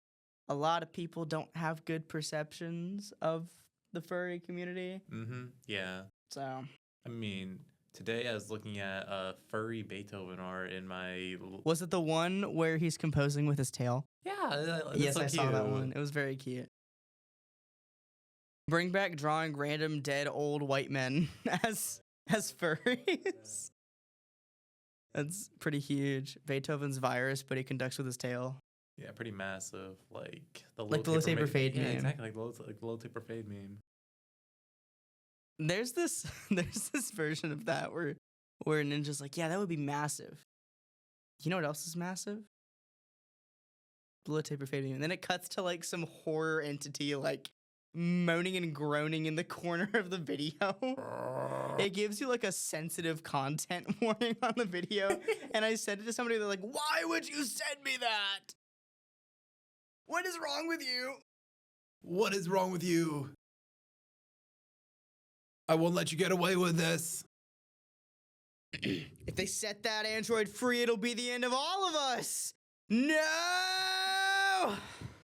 a lot of people don't have good perceptions of the furry community. Mm-hmm. Yeah. So I mean, today I was looking at furry Beethoven art in my. was it the one where he's composing with his tail? Yeah. Yes, so I saw that cute. one. It was very cute. Bring back drawing random dead old white men as furries. That's pretty huge. Beethoven's virus, but he conducts with his tail. Yeah, pretty massive. Like the Like the low taper fade yeah, meme. exactly. Like the low taper fade meme. There's this version of that where Ninja's like, yeah, that would be massive. You know what else is massive? The low taper fade meme. And then it cuts to like some horror entity like moaning and groaning in the corner of the video. It gives you like a sensitive content warning on the video. And I sent it to somebody, they're like, why would you send me that? What is wrong with you? What is wrong with you? I won't let you get away with this. If they set that android free, it'll be the end of all of us. No!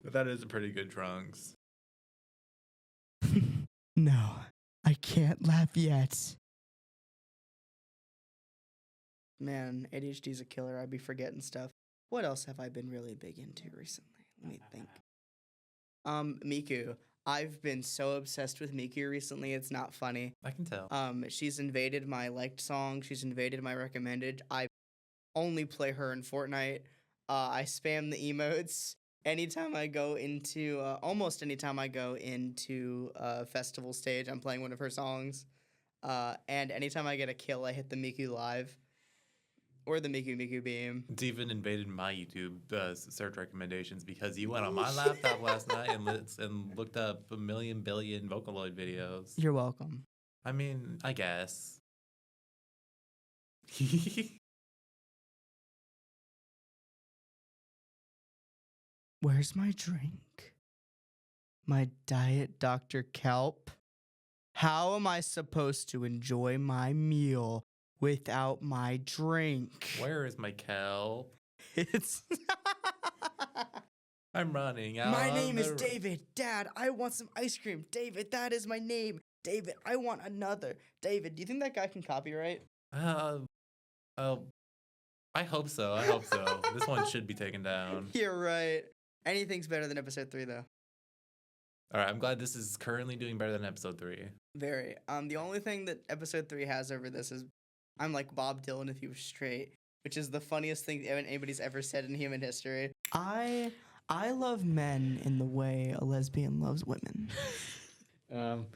That is a pretty good Trunks. No, I can't laugh yet. Man, ADHD's a killer. I'd be forgetting stuff. What else have I been really big into recently? Let me think. Miku. I've been so obsessed with Miku recently, it's not funny. I can tell. She's invaded my liked song. She's invaded my recommended. I only play her in Fortnite. I spam the emotes. Anytime I go into, almost anytime I go into a festival stage, I'm playing one of her songs. And anytime I get a kill, I hit the Miku live. or the Miku Miku Beam. It's even invaded my YouTube search recommendations because you went on my laptop last night and looked up a million billion Vocaloid videos. You're welcome. I mean, I guess. Where's my drink? My Diet Dr. Kelp? How am I supposed to enjoy my meal without my drink? Where is my kelp? It's. I'm running out. My name is the- David. Dad, I want some ice cream. David, that is my name. David, I want another. David, do you think that guy can copyright? I hope so. I hope so. This one should be taken down. You're right. Anything's better than episode 3, though. All right, I'm glad this is currently doing better than episode 3. Very. The only thing that episode 3 has over this is I'm like Bob Dylan if he was straight, which is the funniest thing anybody's ever said in human history. I love men in the way a lesbian loves women. And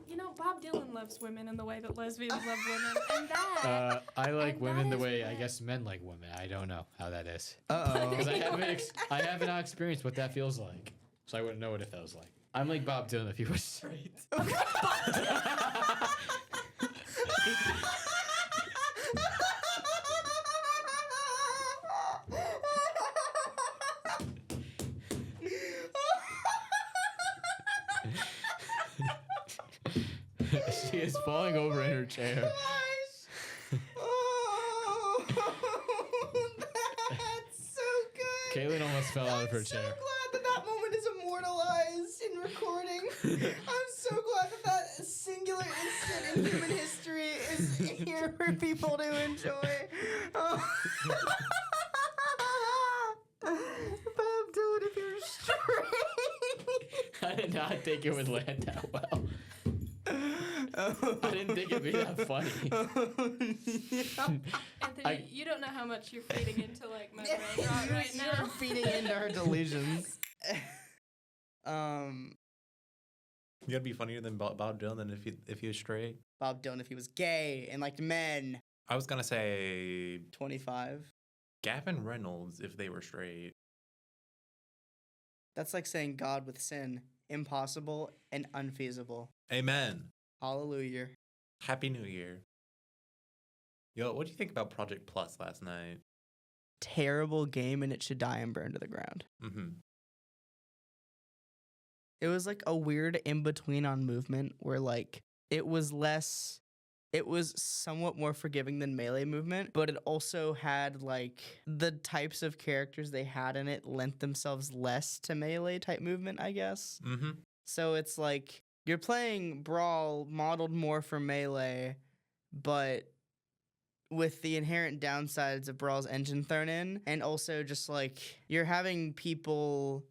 you know, Bob Dylan loves women in the way that lesbians love women, and that. I like And women that the is way I what- guess men like women. I don't know how that is. Uh-oh. Because I haven't experienced what that feels like. So I wouldn't know what it feels like. I'm like Bob Dylan if he was straight. She is falling over in her chair. Oh, that's so good. Kaylin almost fell out of her I'm so chair. glad that moment is immortalized in recording. I'm so glad that singular instant in human history is here for people to enjoy. Oh. Bob Dylan, if you're straight. I did not think it would land that well. I didn't think it'd be that funny. Anthony, you don't know how much you're feeding into like my brain rot right You're now. feeding into her delusions. You gotta be funnier than Bob Dylan if he was straight. Bob Dylan, if he was gay and liked men. I was gonna say 25. Gavin Reynolds if they were straight. That's like saying God with sin. Impossible and unfeasible. Amen. Hallelujah. Happy New Year. Yo, what do you think about Project Plus last night? Terrible game and it should die and burn to the ground. Mm-hmm. It was like a weird in-between on movement where like it was somewhat more forgiving than melee movement, but it also had like the types of characters they had in it lent themselves less to melee type movement, I guess. Mm-hmm. So it's like you're playing Brawl modeled more for melee, but with the inherent downsides of Brawl's engine thrown in, and also just like you're having people.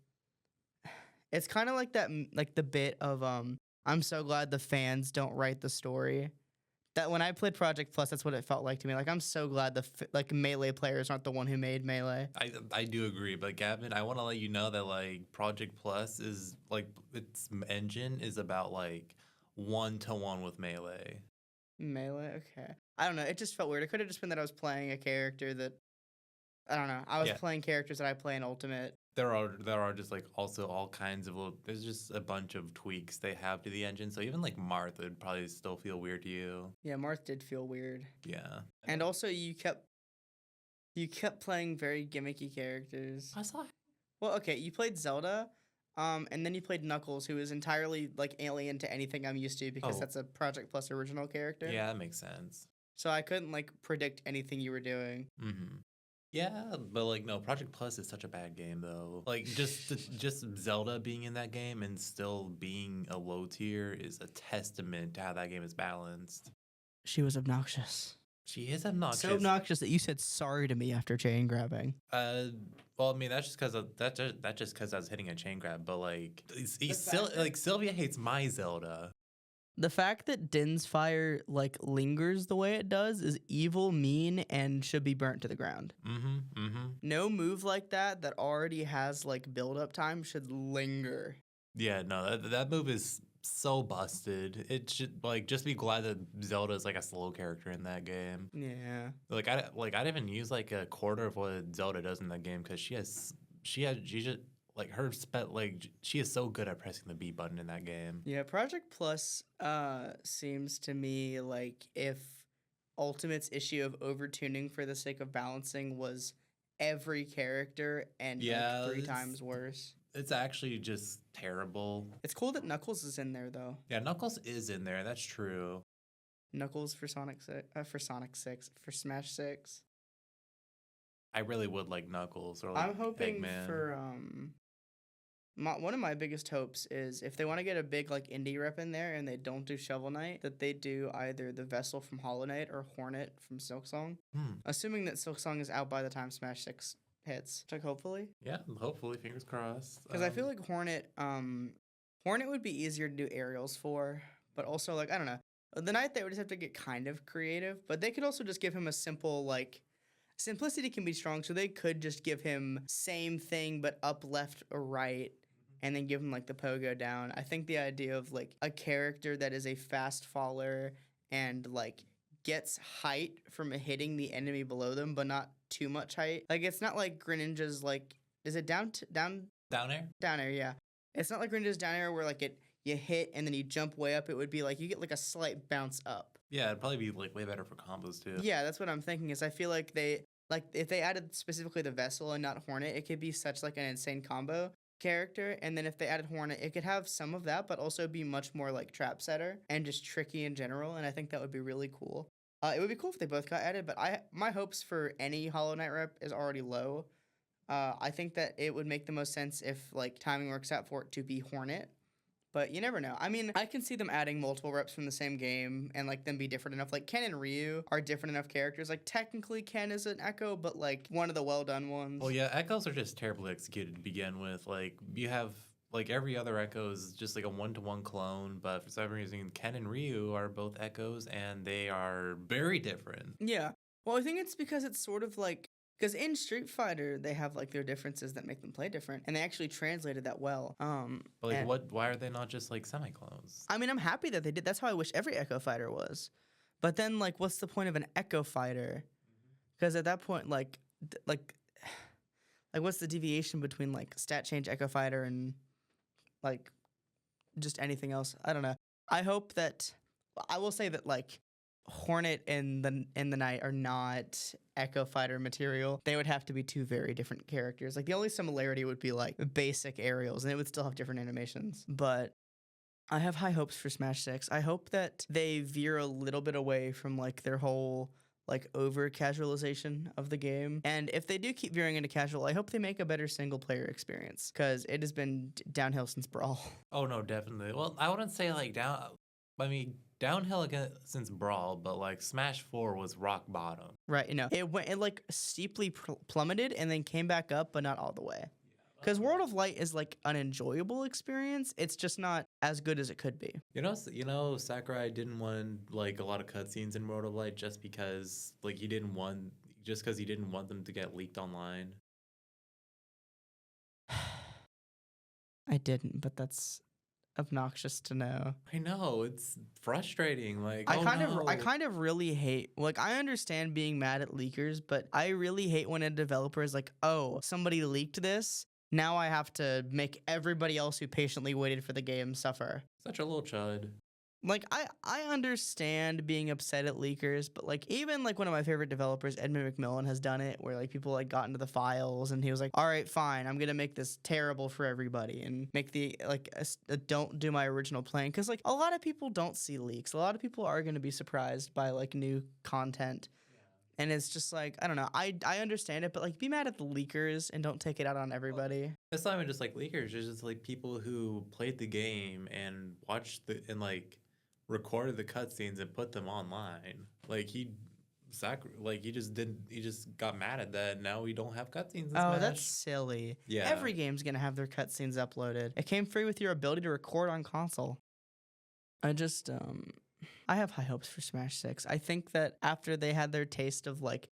It's kind of like that, like the bit of I'm so glad the fans don't write the story. That when I played Project Plus, that's what it felt like to me. Like I'm so glad the melee players aren't the one who made melee. I do agree, but Gavin, I want to let you know that like Project Plus is like its engine is about like 1-to-1 with melee. Melee, okay. I don't know. It just felt weird. It could have just been that I was playing a character that I don't know. I was Yeah. playing characters that I play in Ultimate. There are just like also all kinds of little. There's just a bunch of tweaks they have to the engine. So even like Marth would probably still feel weird to you. Yeah, Marth did feel weird. Yeah. And also you kept playing very gimmicky characters. I saw. Well, okay, you played Zelda, and then you played Knuckles, who is entirely like alien to anything I'm used to because Oh. that's a Project Plus original character. Yeah, that makes sense. So I couldn't like predict anything you were doing. Mm-hmm. Yeah, but like no, Project Plus is such a bad game though. Like just Zelda being in that game and still being a low tier is a testament to how that game is balanced. She was obnoxious. She is obnoxious. So obnoxious that you said sorry to me after chain grabbing. Well, I mean that's just because I was hitting a chain grab, but like Sylvia hates my Zelda. The fact that Din's fire like lingers the way it does is evil, mean, and should be burnt to the ground. Mm-hmm. Mm-hmm. No move like that already has like build up time should linger. Yeah, no, that move is so busted. It should like just be glad that Zelda is like a slow character in that game. Yeah. Like I'd even use like a quarter of what Zelda does in that game because she just like she is so good at pressing the B button in that game. Yeah, Project Plus seems to me like if Ultimate's issue of overtuning for the sake of balancing was every character and Yeah, like 3 it's- times worse. It's actually just terrible. It's cool that Knuckles is in there though. Yeah, Knuckles is in there. That's true. Knuckles for for Smash 6. I really would like Knuckles or like I'm hoping Eggman. for one of my biggest hopes is if they want to get a big like indie rep in there and they don't do Shovel Knight, that they do either the Vessel from Hollow Knight or Hornet from Silksong. Assuming that Silksong is out by the time Smash 6 hits, like hopefully. Yeah, hopefully, fingers crossed. Because I feel like Hornet would be easier to do aerials for, but also like I don't know. The Knight they would just have to get kind of creative, but they could also just give him a simple like simplicity can be strong, so they could just give him same thing but up, left, or right, and then give him like the pogo down. I think the idea of like a character that is a fast faller and like gets height from hitting the enemy below them, but not too much height. Like it's not like Greninja's like is it down down air. down air? Yeah, it's not like Greninja's down air where like you hit and then you jump way up. It would be like you get like a slight bounce up. Yeah, it'd probably be like way better for combos too. Yeah, that's what I'm thinking. Is I feel like if they added specifically the Vessel and not Hornet, it could be such like an insane combo character. And then if they added Hornet, it could have some of that, but also be much more like trap setter and just tricky in general. And I think that would be really cool. It would be cool if they both got added, but my hopes for any Hollow Knight rep is already low. I think that it would make the most sense if like timing works out for it to be Hornet. But you never know. I mean, I can see them adding multiple reps from the same game and like them be different enough. Like Ken and Ryu are different enough characters. Like technically Ken is an Echo, but like one of the well done ones. Well, yeah, Echoes are just terribly executed to begin with. Like you have like every other Echo is just like a 1-to-1 clone, but for some reason Ken and Ryu are both Echoes and they are very different. Yeah. Well, I think it's because it's sort of like because in Street Fighter they have like their differences that make them play different, and they actually translated that well. But like, and- why are they not just like semi-clones? I mean, I'm happy that they did. That's how I wish every Echo Fighter was. But then, like, what's the point of an Echo Fighter? Because at that point, like, what's the deviation between like stat change Echo Fighter and like just anything else? I don't know. I hope that I will say that like Hornet and the Knight are not Echo Fighter material. They would have to be 2 very different characters. Like the only similarity would be like basic aerials, and it would still have different animations. But I have high hopes for Smash 6. I hope that they veer a little bit away from like their whole like over casualization of the game. And if they do keep veering into casual, I hope they make a better single player experience because it has been downhill since Brawl. Oh no, definitely. Well, I wouldn't say like downhill again since Brawl, but like Smash 4 was rock bottom. Right, it like steeply plummeted and then came back up, but not all the way. Because World of Light is like an enjoyable experience. It's just not as good as it could be. You know, Sakurai didn't want like a lot of cutscenes in World of Light just because he didn't want them to get leaked online. I didn't, but that's obnoxious to know. I know, it's frustrating. Like I kind of really hate, like, I understand being mad at leakers, but I really hate when a developer is like, oh, somebody leaked this, now I have to make everybody else who patiently waited for the game suffer. Such a little chud. Like, I understand being upset at leakers, but like even like one of my favorite developers, Edmund McMillan, has done it where like people like got into the files and he was like, all right, fine, I'm gonna make this terrible for everybody and make the like don't do my original plan, because like a lot of people don't see leaks. A lot of people are gonna be surprised by like new content. And it's just like, I don't know, I understand it, but like be mad at the leakers and don't take it out on everybody. It's not even just like leakers, it's just like people who played the game and watched recorded the cutscenes and put them online. He just got mad at that, and now we don't have cutscenes in Smash. That's silly. Yeah. Every game's gonna have their cutscenes uploaded. It came free with your ability to record on console. I have high hopes for Smash 6. I think that after they had their taste of like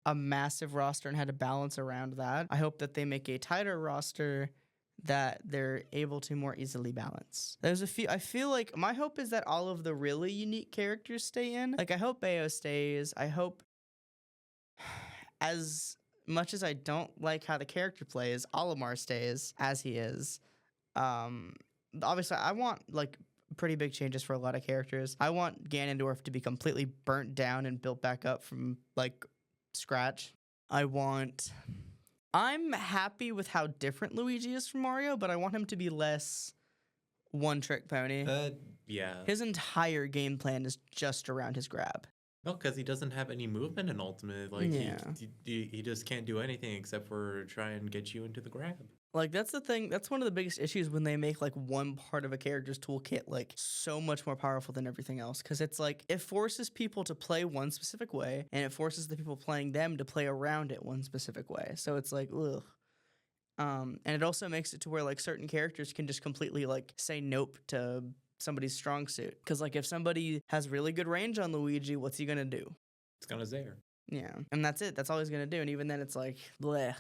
a massive roster and had to balance around that, I hope that they make a tighter roster that they're able to more easily balance. There's a few. I feel like my hope is that all of the really unique characters stay in. Like I hope Bayo stays. I hope, as much as I don't like how the character plays, Olimar stays as he is. Obviously, I want like pretty big changes for a lot of characters. I want Ganondorf to be completely burnt down and built back up from like scratch. I'm happy with how different Luigi is from Mario, but I want him to be less one-trick pony. Yeah. His entire game plan is just around his grab. No, because he doesn't have any movement in Ultimate. Like, Yeah. he just can't do anything except for try and get you into the grab. Like, that's the thing. That's one of the biggest issues when they make, like, one part of a character's toolkit, like, so much more powerful than everything else. Because it's, like, it forces people to play one specific way, and it forces the people playing them to play around it one specific way. So it's, like, ugh. And it also makes it to where, like, certain characters can just completely, like, say nope to somebody's strong suit. Because, like, if somebody has really good range on Luigi, what's he gonna do? It's gonna Zaire. Yeah. And that's it. That's all he's gonna do. And even then, it's like, blech.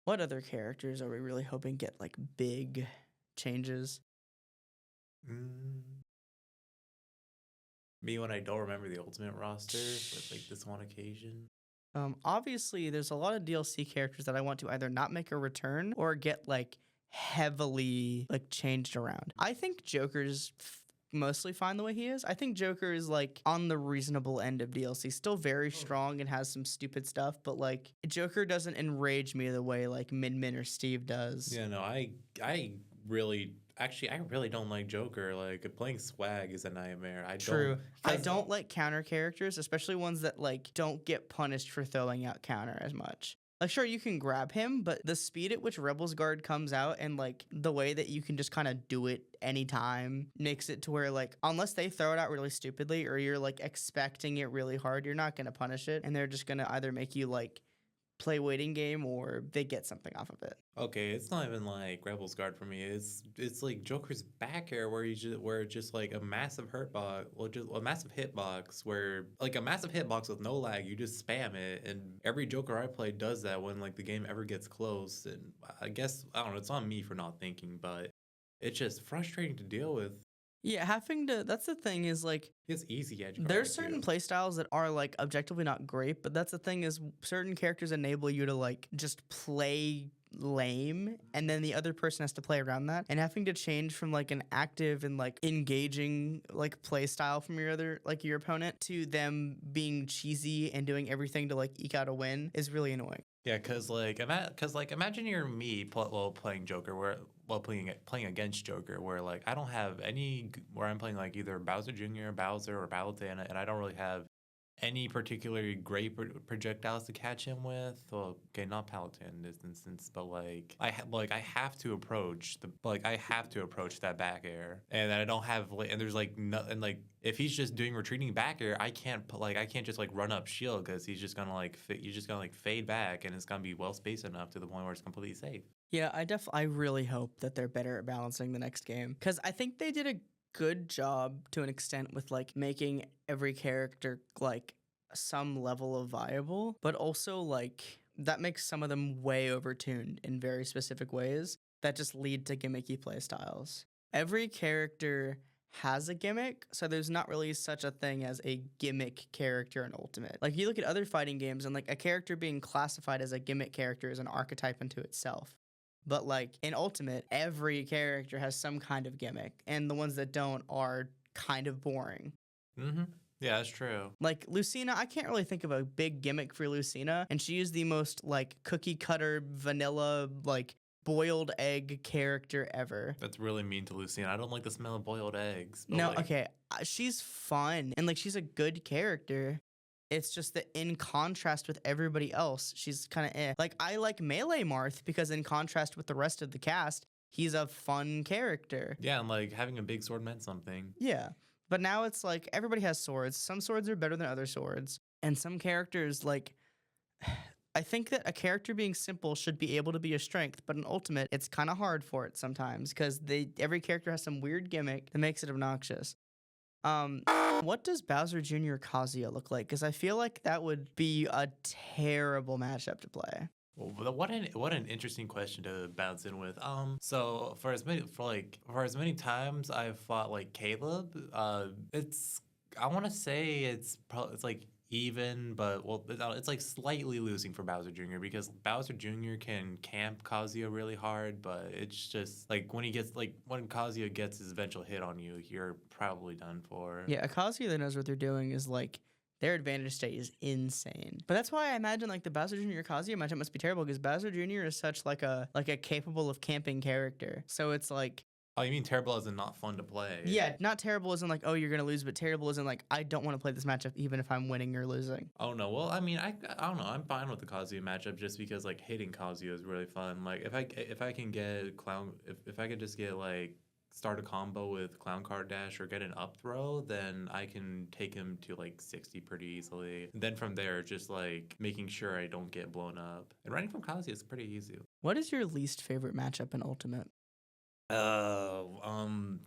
What other characters are we really hoping get like big changes? Me when I don't remember the Ultimate roster, but like this one occasion. Obviously, there's a lot of DLC characters that I want to either not make a return or get like heavily like changed around. I think Joker's mostly fine the way he is. I think Joker is like on the reasonable end of DLC, still very strong and has some stupid stuff, but like Joker doesn't enrage me the way like Min Min or Steve does. Yeah, no, I really don't like Joker. Like playing Swag is a nightmare. I don't like counter characters, especially ones that like don't get punished for throwing out counter as much. Like, sure, you can grab him, but the speed at which Rebel's Guard comes out and, like, the way that you can just kind of do it anytime makes it to where, like, unless they throw it out really stupidly or you're, like, expecting it really hard, you're not going to punish it. And they're just going to either make you, like, play waiting game or they get something off of it. Okay, it's not even like Rebel's Guard for me. It's like Joker's back air where it's just like a massive hurtbox, well, just a massive hitbox where like a massive hitbox with no lag. You just spam it, and every Joker I play does that when like the game ever gets close. And I guess I don't know. It's on me for not thinking, but it's just frustrating to deal with. Yeah, that's the thing is like It's easy edge. there's certain playstyles that are like objectively not great, but that's the thing is certain characters enable you to like just play lame and then the other person has to play around that, and having to change from like an active and like engaging like play style from your opponent to them being cheesy and doing everything to like eke out a win is really annoying. Yeah, because imagine you're me playing Joker playing against Joker where like I don't have where I'm playing like either Bowser Jr., Bowser, or Palutena, and I don't really have any particularly great projectiles to catch him with. Well, okay, not Palutena in this instance, but like I have to approach that back air, and I don't have and there's like no, and like if he's just doing retreating back air, I can't just like run up shield because he's just gonna fade back, and it's gonna be well spaced enough to the point where it's completely safe. Yeah, I really hope that they're better at balancing the next game, because I think they did a good job to an extent with like making every character like some level of viable, but also like that makes some of them way overtuned in very specific ways that just lead to gimmicky play styles. Every character has a gimmick, so there's not really such a thing as a gimmick character in Ultimate. Like you look at other fighting games and like a character being classified as a gimmick character is an archetype unto itself. But like in Ultimate, every character has some kind of gimmick, and the ones that don't are kind of boring. Mm-hmm. Yeah, that's true. Like Lucina, I can't really think of a big gimmick for Lucina, and she is the most like cookie cutter vanilla like boiled egg character ever. That's really mean to Lucina. I don't like the smell of boiled eggs. No, okay, she's fun and like she's a good character. It's just that in contrast with everybody else, she's kind of eh. Like, I like Melee Marth because in contrast with the rest of the cast, he's a fun character. Yeah, and like having a big sword meant something. Yeah. But now it's like everybody has swords. Some swords are better than other swords. And some characters, like, I think that a character being simple should be able to be a strength, but in Ultimate, it's kind of hard for it sometimes because every character has some weird gimmick that makes it obnoxious. What does Bowser Jr. Kazuya look like? Because I feel like that would be a terrible matchup to play. Well, what an interesting question to bounce in with. So for as many times I've fought like Caleb, it's I want to say it's like even, but well, it's like slightly losing for Bowser Jr. because Bowser Jr. can camp Kazuya really hard, but it's just like when Kazuya gets his eventual hit on you, you're probably done for. Yeah, a Kazuya that knows what they're doing is like their advantage state is insane. But that's why I imagine like the Bowser Jr. Kazuya matchup must be terrible because Bowser Jr. is such like a capable of camping character. So it's like Oh, you mean terrible as in not fun to play? yeah, not terrible as in like, oh, you're gonna lose, but terrible as in like, I don't want to play this matchup even if I'm winning or losing. Oh no, well I mean I don't know. I'm fine with the Kazuya matchup just because like hitting Kazuya is really fun. Like if I can get if I could just get like start a combo with Clown Card Dash or get an up throw, then I can take him to like 60 pretty easily. And then from there, just like making sure I don't get blown up. And running from Kazuya is pretty easy. What is your least favorite matchup in Ultimate?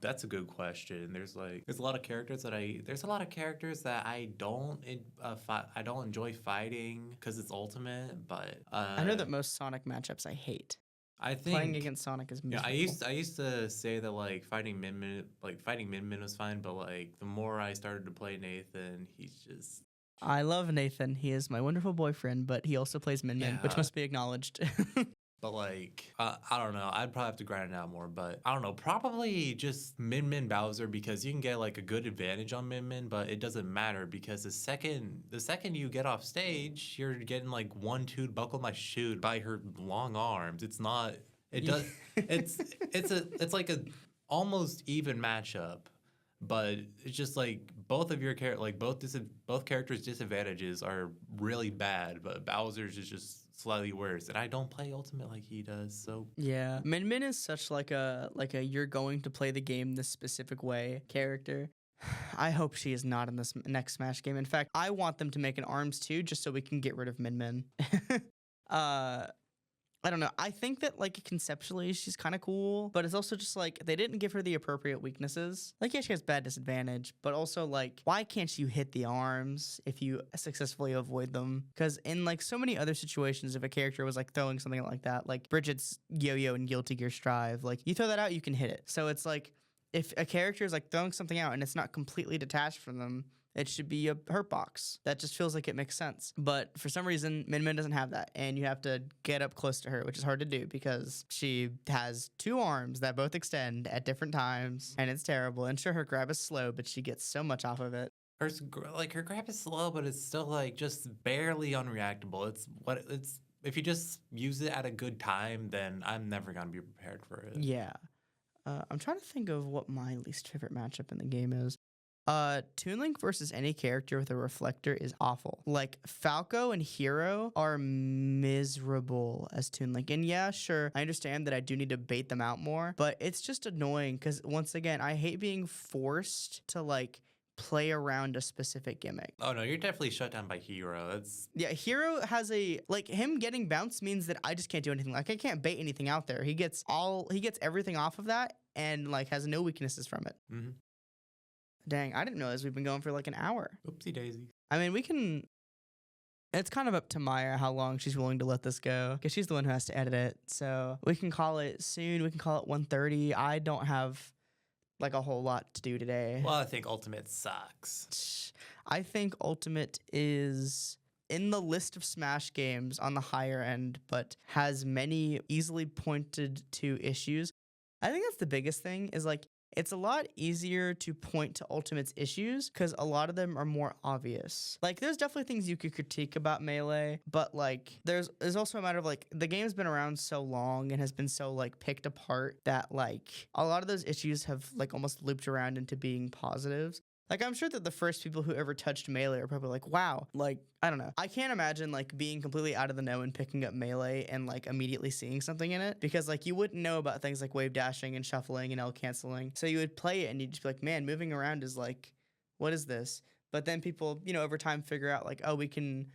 That's a good question. There's a lot of characters that I don't enjoy fighting because it's Ultimate, but I know that most Sonic matchups I hate. I think Playing against Sonic is yeah, miserable. I used to say that like fighting Min Min was fine, but like the more I started to play Nathan, he's just I love Nathan. He is my wonderful boyfriend, but he also plays Min Min, which Yeah. must be acknowledged. But like, I don't know. I'd probably have to grind it out more. But I don't know. Probably just Min Min Bowser because you can get like a good advantage on Min Min, but it doesn't matter because the second you get off stage, you're getting like 1-2 buckle my shoot by her long arms. It's not. It does. It's like a almost even matchup. But it's just like both of your both characters' disadvantages are really bad, but Bowser's is just slightly worse. And I don't play Ultimate like he does, so Yeah, Min Min is such like a you're going to play the game this specific way character. I hope she is not in this next Smash game. In fact, I want them to make an ARMS too, just so we can get rid of Min Min. I don't know. I think that like conceptually she's kind of cool, but it's also just like they didn't give her the appropriate weaknesses. Like yeah, she has bad disadvantage, but also like why can't you hit the arms if you successfully avoid them? Because in like so many other situations, if a character was like throwing something like that, like Bridget's yo-yo and Guilty Gear Strive, like you throw that out, you can hit it. So it's like if a character is like throwing something out and it's not completely detached from them, it should be a hurt box. That just feels like it makes sense. But for some reason, Min Min doesn't have that. And you have to get up close to her, which is hard to do because she has two arms that both extend at different times. And it's terrible. And sure, her grab is slow, but she gets so much off of it. her grab is slow, but it's still like just barely unreactable. It's if you just use it at a good time, then I'm never gonna be prepared for it. Yeah. I'm trying to think of what my least favorite matchup in the game is. Toon Link versus any character with a reflector is awful. Like Falco and Hero are miserable as Toon Link. And yeah, sure, I understand that I do need to bait them out more, but it's just annoying because once again, I hate being forced to like play around a specific gimmick. Oh no, you're definitely shut down by Hero. That's Yeah, Hero has like him getting bounced means that I just can't do anything. Like I can't bait anything out there. He gets everything off of that and like has no weaknesses from it. mm-hmm. Dang, I didn't realize we've been going for like an hour. Oopsie daisy. I mean, it's kind of up to Maya how long she's willing to let this go because she's the one who has to edit it. So we can call it soon. We can call it 1:30. I don't have like a whole lot to do today. Well, I think Ultimate sucks. I think Ultimate is in the list of Smash games on the higher end, but has many easily pointed to issues. I think that's the biggest thing is like, it's a lot easier to point to Ultimate's issues because a lot of them are more obvious. Like, there's definitely things you could critique about Melee, but like, there's also a matter of like, the game's been around so long and has been so like picked apart that like, a lot of those issues have like almost looped around into being positives. Like, I'm sure that the first people who ever touched Melee are probably like, wow, like, I don't know. I can't imagine, like, being completely out of the know and picking up Melee and, like, immediately seeing something in it. Because, like, you wouldn't know about things like wave dashing and shuffling and L canceling. So you would play it and you'd just be like, man, moving around is, like, what is this? But then people, over time figure out, like, oh, we can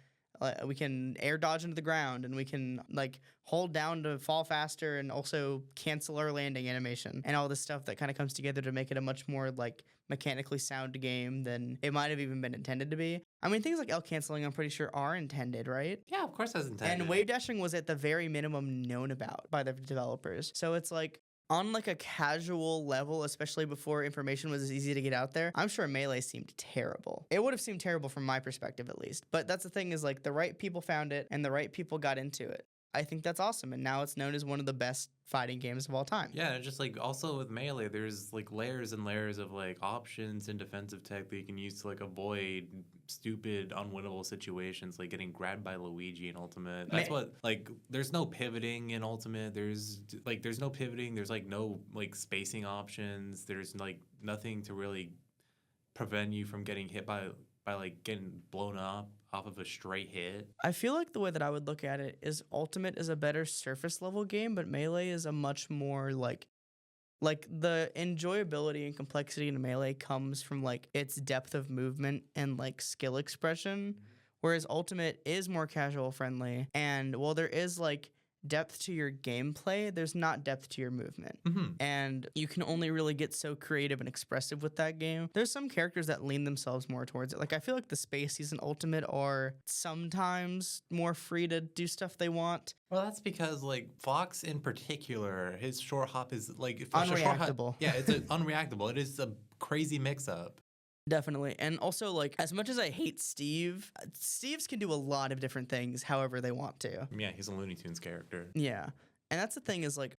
We can air dodge into the ground, and we can like hold down to fall faster, and also cancel our landing animation, and all this stuff that kind of comes together to make it a much more like mechanically sound game than it might have even been intended to be. I mean, things like L canceling, I'm pretty sure are intended, right? Yeah, of course that's intended. And wave dashing was at the very minimum known about by the developers. So it's like on like a casual level, especially before information was as easy to get out there, I'm sure Melee seemed terrible. It would have seemed terrible from my perspective at least. But that's the thing is like the right people found it and the right people got into it. I think that's awesome. And now it's known as one of the best fighting games of all time. Yeah, and just like also with Melee, there's like layers and layers of like options and defensive tech that you can use to like avoid stupid, unwinnable situations, like getting grabbed by Luigi in Ultimate. That's what like. There's no pivoting in Ultimate. There's no pivoting. There's like no like spacing options. There's like nothing to really prevent you from getting hit by like getting blown up off of a straight hit. I feel like the way that I would look at it is Ultimate is a better surface level game, but Melee is a much more like the enjoyability and complexity in Melee comes from like its depth of movement and like skill expression, whereas Ultimate is more casual friendly. And while there is like depth to your gameplay, there's not depth to your movement. And you can only really get so creative and expressive with that game. There's some characters that lean themselves more towards it. Like I feel like the Spaceys in Ultimate are sometimes more free to do stuff they want. Well, that's because like Fox in particular, his short hop is like Unreactable. Yeah, it's unreactable. It is a crazy mix-up. Definitely. And also, like, as much as I hate Steve, Steves can do a lot of different things however they want to. Yeah, he's a Looney Tunes character. Yeah. And that's the thing is, like,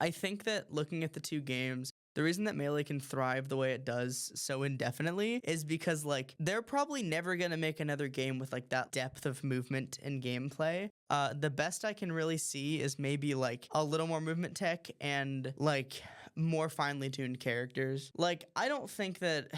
I think that looking at the two games, the reason that Melee can thrive the way it does so indefinitely is because, like, they're probably never going to make another game with, like, that depth of movement and gameplay. The best I can really see is maybe, like, a little more movement tech and, like, more finely tuned characters. Like, I don't think that...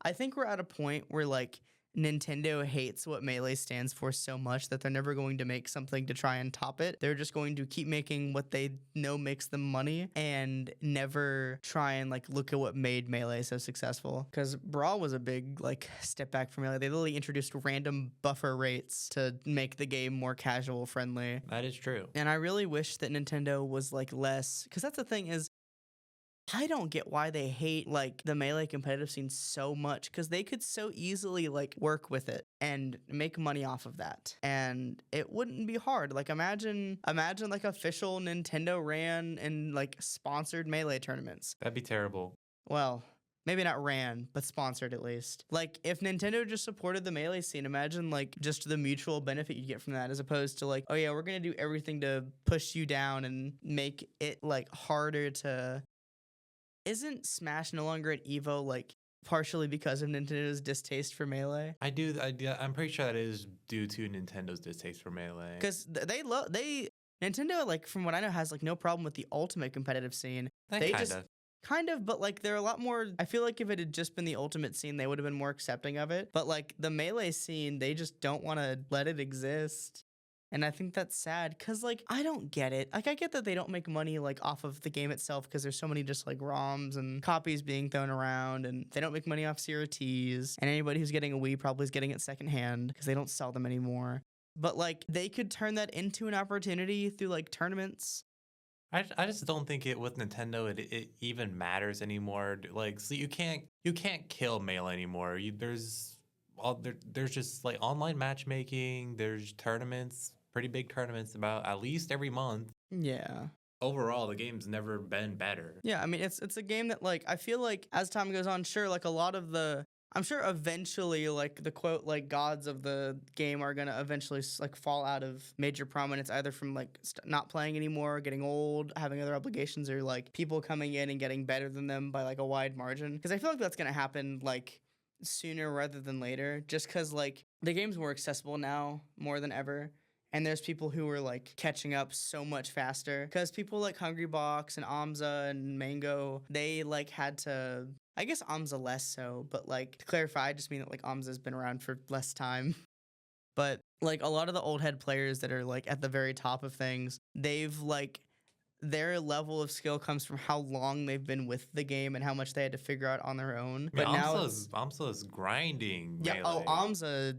I think we're at a point where, like, Nintendo hates what Melee stands for so much that they're never going to make something to try and top it. They're just going to keep making what they know makes them money and never try and, like, look at what made Melee so successful. Because Brawl was a big, like, step back for Melee. They literally introduced random buffer rates to make the game more casual friendly. That is true. And I really wish that Nintendo was, like, less... Because that's the thing is, I don't get why they hate like the Melee competitive scene so much, because they could so easily like work with it and make money off of that, and it wouldn't be hard. Like imagine like official Nintendo ran and like sponsored Melee tournaments. That'd be terrible. Well, maybe not ran, but sponsored at least. Like if Nintendo just supported the Melee scene, imagine like just the mutual benefit you get from that, as opposed to like, oh yeah, we're gonna do everything to push you down and make it like harder to... Isn't Smash no longer at EVO, like, partially because of Nintendo's distaste for Melee? I'm pretty sure that is due to Nintendo's distaste for Melee. Because Nintendo, like, from what I know, has, like, no problem with the Ultimate competitive scene. Kind of, but, like, they're a lot more... I feel like if it had just been the Ultimate scene, they would have been more accepting of it. But, like, the Melee scene, they just don't want to let it exist. And I think that's sad because, like, I don't get it. Like, I get that they don't make money, like, off of the game itself because there's so many just, like, ROMs and copies being thrown around, and they don't make money off CRTs, and anybody who's getting a Wii probably is getting it secondhand because they don't sell them anymore. But, like, they could turn that into an opportunity through, like, tournaments. I just don't think it with Nintendo it even matters anymore. Like, so you can't kill Melee anymore. There's just like online matchmaking. There's tournaments, pretty big tournaments about at least every month. Yeah. Overall, the game's never been better. Yeah, I mean, it's a game that, like, I feel like as time goes on, sure, like, a lot of the... I'm sure eventually, like, the quote, like, gods of the game are gonna eventually, like, fall out of major prominence, either from, like, not playing anymore, getting old, having other obligations, or, like, people coming in and getting better than them by, like, a wide margin. Because I feel like that's gonna happen, like, sooner rather than later, just because, like, the game's more accessible now more than ever. And there's people who are, like, catching up so much faster. Because people like Hungrybox and Amza and Mango, they, like, had to... I guess Amza less so, but, like, to clarify, I just mean that, like, Amza's been around for less time. But, like, a lot of the old head players that are, like, at the very top of things, they've, like... Their level of skill comes from how long they've been with the game and how much they had to figure out on their own. But now Amsa's grinding. Yeah, Melee.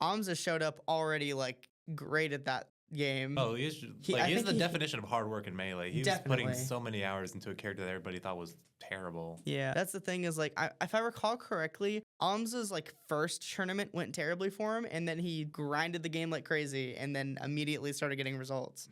Amza showed up already like great at that game. Oh, he's I he's think the he- definition of hard work in Melee. He was Definitely. putting so many hours into a character that everybody thought was terrible. Yeah, that's the thing is like if I recall correctly, Amza's like first tournament went terribly for him, and then he grinded the game like crazy, and then immediately started getting results.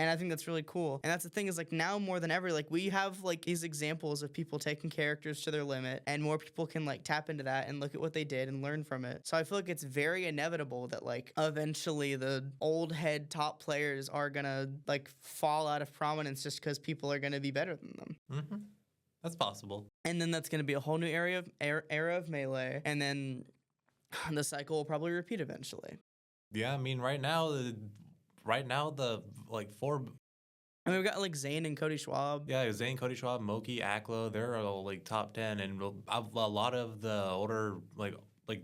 And I think that's really cool. And that's the thing is like now more than ever, like we have like these examples of people taking characters to their limit, and more people can like tap into that and look at what they did and learn from it. So I feel like it's very inevitable that like eventually the old head top players are gonna like fall out of prominence just because people are gonna be better than them. Mm-hmm. That's possible. And then that's gonna be a whole new era of Melee, and then the cycle will probably repeat eventually. Yeah, I mean, right now the like four. I mean, we've got like Zayn and Cody Schwab. Yeah, Zane, Cody Schwab, Moki, Akla, they're all like top 10, and a lot of the older like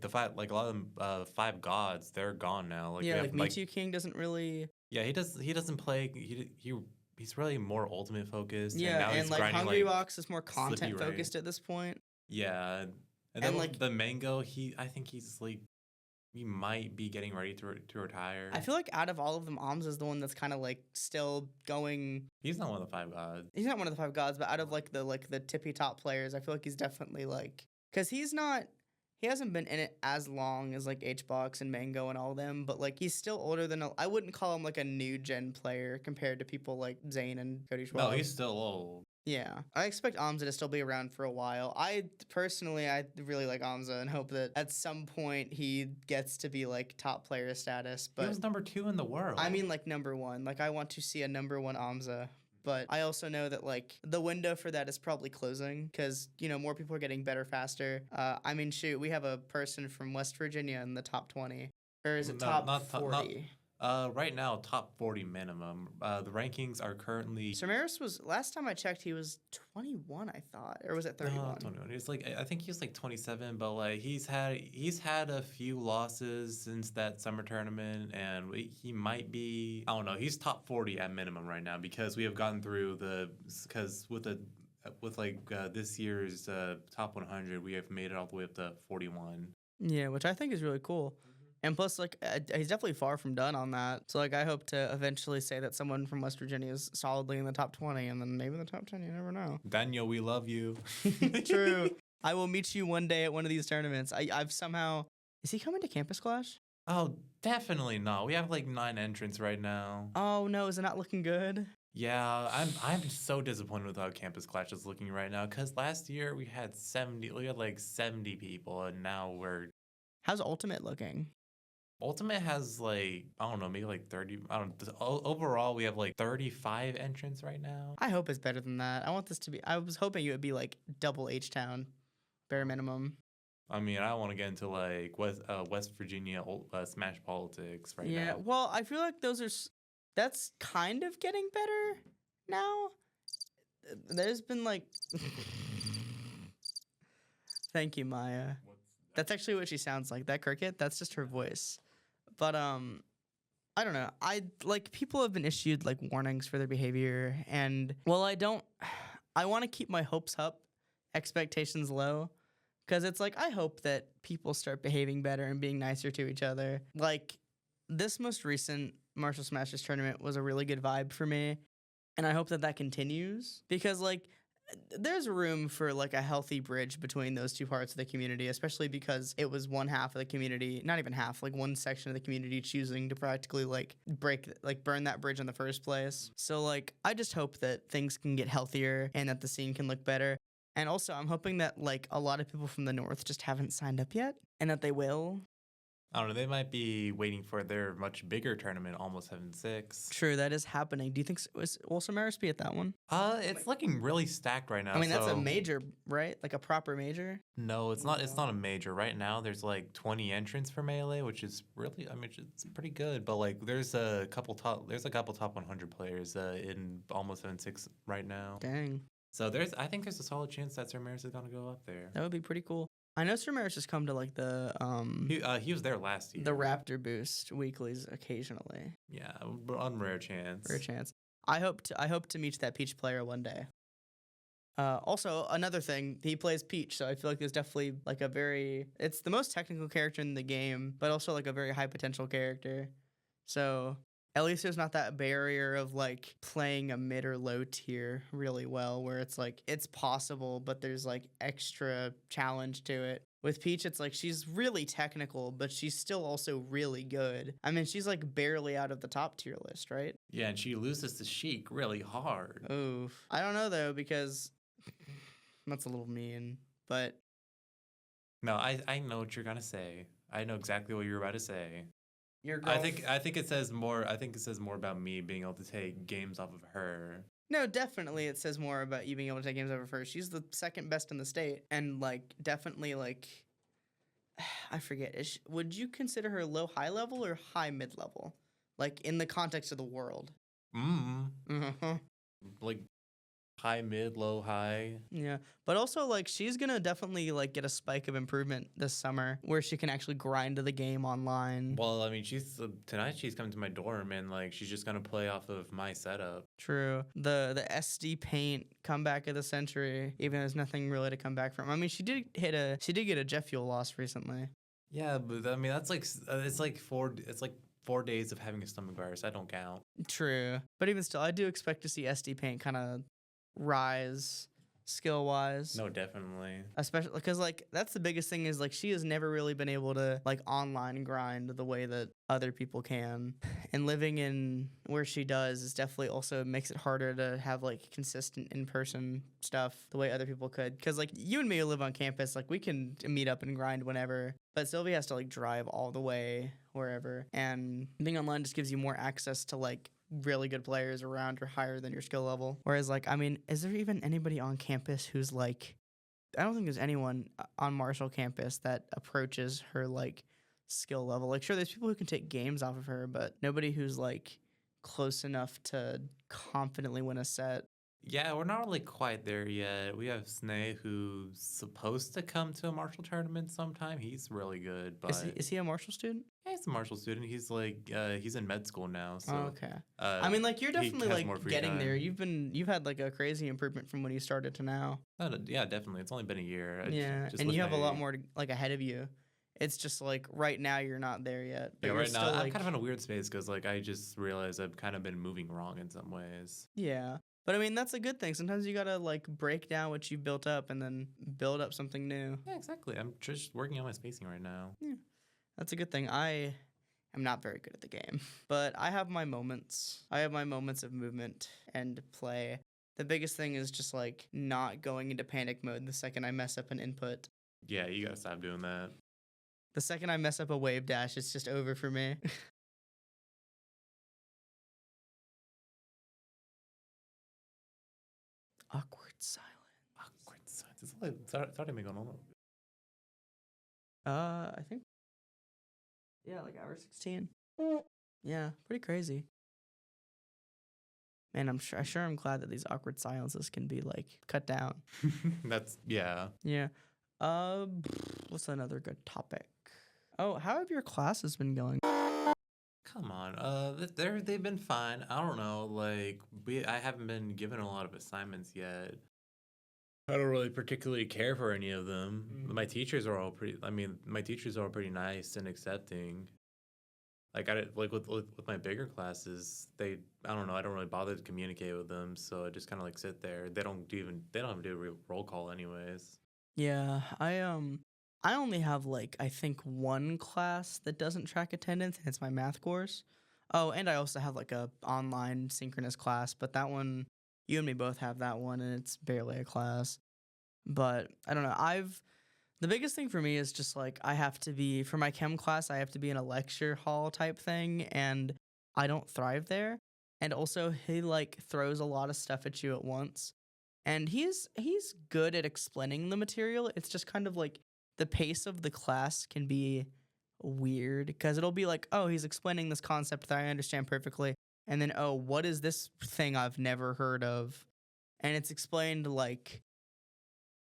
the five, like a lot of them, five gods, they're gone now. Like Yeah, we like have, Mewtwo King doesn't really. yeah, he doesn't play. He's really more ultimate focused. Yeah, and, now and he's like grinding, Hungry like, Box is more content Slippy Ray. focused at this point. Yeah, and then And, like like- the Mango, I think he's like he might be getting ready to retire. I feel like out of all of them, Alms is the one that's kind of like still going. He's not one of the five gods. He's not one of the five gods, but out of like the tippy top players, I feel like he's definitely like because he hasn't been in it as long as like HBox and Mango and all of them, but like he's still older than I wouldn't call him like a new gen player compared to people like Zayn and Cody Schwab. No, he's still old. Yeah, I expect Amza to still be around for a while. I really like Amza and hope that at some point he gets to be like top player status. He But was number 2 in the world. I mean, like number one. Like I want to see a number one Amza. But I also know that like the window for that is probably closing because more people are getting better faster. I mean, shoot, we have a person from West Virginia in the top 20, or is it No, top not 40? Right now, top 40 minimum. The rankings are currently. Samaris was last time I checked, he was 21, I thought, or was it 31? 21. It's like I think he's like 27, but like he's had a few losses since that summer tournament, and he might be. I don't know. He's top 40 at minimum right now because we have gotten through this year's top 100, we have made it all the way up to 41. Yeah, which I think is really cool. And plus, like, he's definitely far from done on that. So, like, I hope to eventually say that someone from West Virginia is solidly in the top 20, and then maybe in the top 10, you never know. Daniel, we love you. True. I will meet you one day at one of these tournaments. I've somehow... Is he coming to Campus Clash? Oh, definitely not. We have like 9 entrants right now. Oh, no. Is it not looking good? Yeah, I'm so disappointed with how Campus Clash is looking right now. Because last year we had like 70 people, and now we're... How's Ultimate looking? Ultimate has like, I don't know, maybe like 30. I don't know. Overall, we have like 35 entrants right now. I hope it's better than that. I want this to be... I was hoping it would be, like, double H-Town, bare minimum. I mean, I want to get into like West Virginia Smash politics right now. Yeah, well, I feel like that's kind of getting better now. There's been like... Thank you, Maya. That's actually what she sounds like. That cricket, that's just her voice. But I don't know. People have been issued like warnings for their behavior, and I want to keep my hopes up, expectations low, because it's like I hope that people start behaving better and being nicer to each other. Like this most recent Marshall Smashers tournament was a really good vibe for me, and I hope that continues because like there's room for like a healthy bridge between those two parts of the community, especially because it was one half of the community, not even half, like one section of the community choosing to practically burn that bridge in the first place. So like I just hope that things can get healthier and that the scene can look better. And also I'm hoping that like a lot of people from the north just haven't signed up yet and that they will. I don't know. They might be waiting for their much bigger tournament, Almost 7-6. True, that is happening. Do you think will Samaris be at that one? It's looking really stacked right now. I mean, that's a major, right? Like a proper major? No, it's not. It's not a major right now. There's like 20 entrants for Melee, which is really, I mean, it's pretty good. But like, there's a couple top 100 players in Almost 7-6 right now. Dang. So I think there's a solid chance that Sir Maris is gonna go up there. That would be pretty cool. I know Sir Maris has come to like the He was there last year. the Raptor Boost weeklies occasionally. Yeah, but on rare chance. Rare chance. I hope to meet that Peach player one day. Also, another thing, he plays Peach, so I feel like there's definitely like it's the most technical character in the game, but also like a very high potential character. So at least there's not that barrier of like playing a mid or low tier really well, where it's like it's possible, but there's like extra challenge to it. With Peach, it's like she's really technical, but she's still also really good. I mean, she's like barely out of the top tier list, right? Yeah, and she loses to Sheik really hard. Oof. I don't know though, because that's a little mean, but No, I know what you're gonna say. I know exactly what you're about to say. your girl. I think it says more. I think it says more about me being able to take games off of her. No, definitely it says more about you being able to take games over first. She's the second best in the state, and like definitely like I forget. Would you consider her low high level or high mid level? Like in the context of the world. Mm. Like high, mid, low, high. Yeah, but also like she's gonna definitely like get a spike of improvement this summer where she can actually grind the game online. Well, I mean, tonight she's coming to my dorm and like she's just gonna play off of my setup. True. The SD Paint comeback of the century, even though there's nothing really to come back from. I mean, she did get a jet fuel loss recently. Yeah, but I mean that's like it's like 4 days of having a stomach virus. I don't count. True, but even still, I do expect to see SD Paint kind of rise skill wise. No, definitely. Especially because like that's the biggest thing is like she has never really been able to like online grind the way that other people can, and living in where she does is definitely also makes it harder to have like consistent in-person stuff the way other people could, because like you and me who live on campus, like we can meet up and grind whenever, but Sylvia has to like drive all the way wherever, and being online just gives you more access to like really good players around or higher than your skill level. Whereas like, I mean, is there even anybody on campus who's like, I don't think there's anyone on Marshall campus that approaches her like skill level. Like sure, there's people who can take games off of her, but nobody who's like close enough to confidently win a set. Yeah, we're not really quite there yet. We have Snay who's supposed to come to a Marshall tournament sometime. He's really good, but Is he a Marshall student? yeah, he's a Marshall student. He's like he's in med school now. So Okay. I I mean, like you're he definitely has like more free getting time. there. You've had like a crazy improvement from when you started to now. Yeah, definitely. It's only been a year. Yeah, Just and with you have a lot my- more like ahead of you. It's just like right now you're not there yet. But Yeah, you're right now still, I'm like, kind of in a weird space because like I just realized I've kind of been moving wrong in some ways. yeah. But I mean that's a good thing. Sometimes you gotta like break down what you built up and then build up something new. Yeah, exactly. I'm just working on my spacing right now. That's a good thing. I am not very good at the game, but I have my moments. I have my moments of movement and play. The biggest thing is just like not going into panic mode the second I mess up an input. Yeah, you gotta stop doing that. The second I mess up a wave dash, it's just over for me. Awkward silence. Awkward silence. It's like starting to make on. I think. Yeah, like hour 16. Yeah, pretty crazy. Man, I'm glad that these awkward silences can be like cut down. That's yeah. Yeah. What's another good topic? Oh, how have your classes been going? Come on. They've been fine. I don't know. Like I haven't been given a lot of assignments yet. I don't really particularly care for any of them. My teachers are all pretty. I mean, my teachers are all pretty nice and accepting. Like with my bigger classes, I don't know. I don't really bother to communicate with them, so I just kind of like sit there. They don't even do a real roll call anyways. Yeah, I only have like I think one class that doesn't track attendance, and it's my math course. Oh, and I also have like a online synchronous class, but that one you and me both have that one, and it's barely a class. But I don't know. The biggest thing for me is just like I have to be for my chem class, I have to be in a lecture hall type thing, and I don't thrive there. And also he like throws a lot of stuff at you at once. And he's good at explaining the material. It's just kind of like the pace of the class can be weird because it'll be like, oh, he's explaining this concept that I understand perfectly. And then, oh, what is this thing I've never heard of? And it's explained like,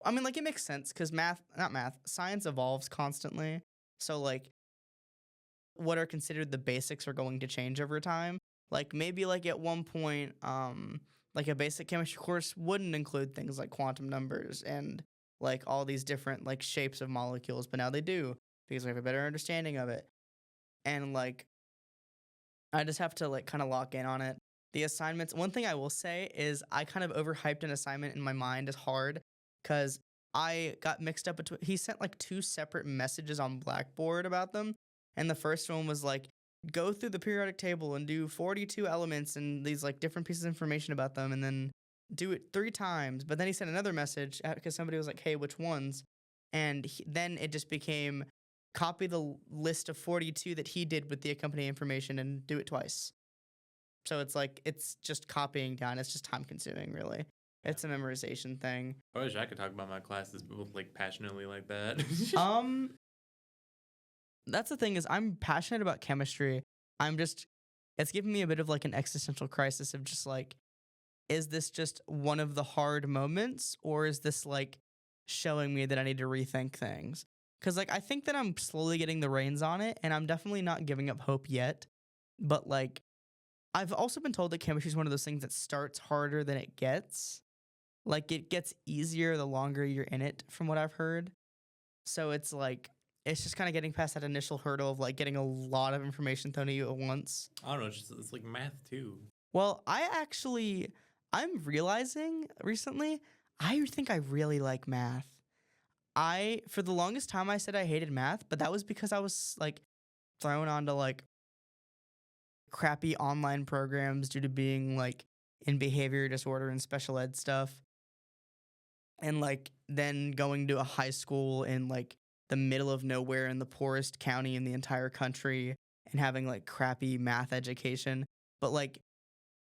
I mean, like it makes sense because science evolves constantly. So like what are considered the basics are going to change over time. Like maybe like at one point, like a basic chemistry course wouldn't include things like quantum numbers and like all these different like shapes of molecules, but now they do because we have a better understanding of it. And like I just have to like kind of lock in on it. The assignments, one thing I will say is I kind of overhyped an assignment in my mind as hard because I got mixed up between, he sent like 2 separate messages on Blackboard about them. And the first one was like, go through the periodic table and do 42 elements and these like different pieces of information about them and then do it 3 times. But then he sent another message because somebody was like, hey, which ones? And then it just became copy the list of 42 that he did with the accompanying information and do it twice. So it's like, it's just copying down. It's just time consuming, really. It's a memorization thing. I wish I could talk about my classes like passionately like that. That's the thing is I'm passionate about chemistry. It's giving me a bit of like an existential crisis of just like, is this just one of the hard moments or is this like showing me that I need to rethink things? Because like I think that I'm slowly getting the reins on it and I'm definitely not giving up hope yet. But like I've also been told that chemistry is one of those things that starts harder than it gets. Like it gets easier the longer you're in it, from what I've heard. So it's like, it's just kind of getting past that initial hurdle of like getting a lot of information thrown at you at once. I don't know, it's like math too. Well, I'm realizing recently, I think I really like math. For the longest time, I said I hated math, but that was because I was like thrown onto like crappy online programs due to being like in behavior disorder and special ed stuff. And like then going to a high school in like the middle of nowhere in the poorest county in the entire country and having like crappy math education. But like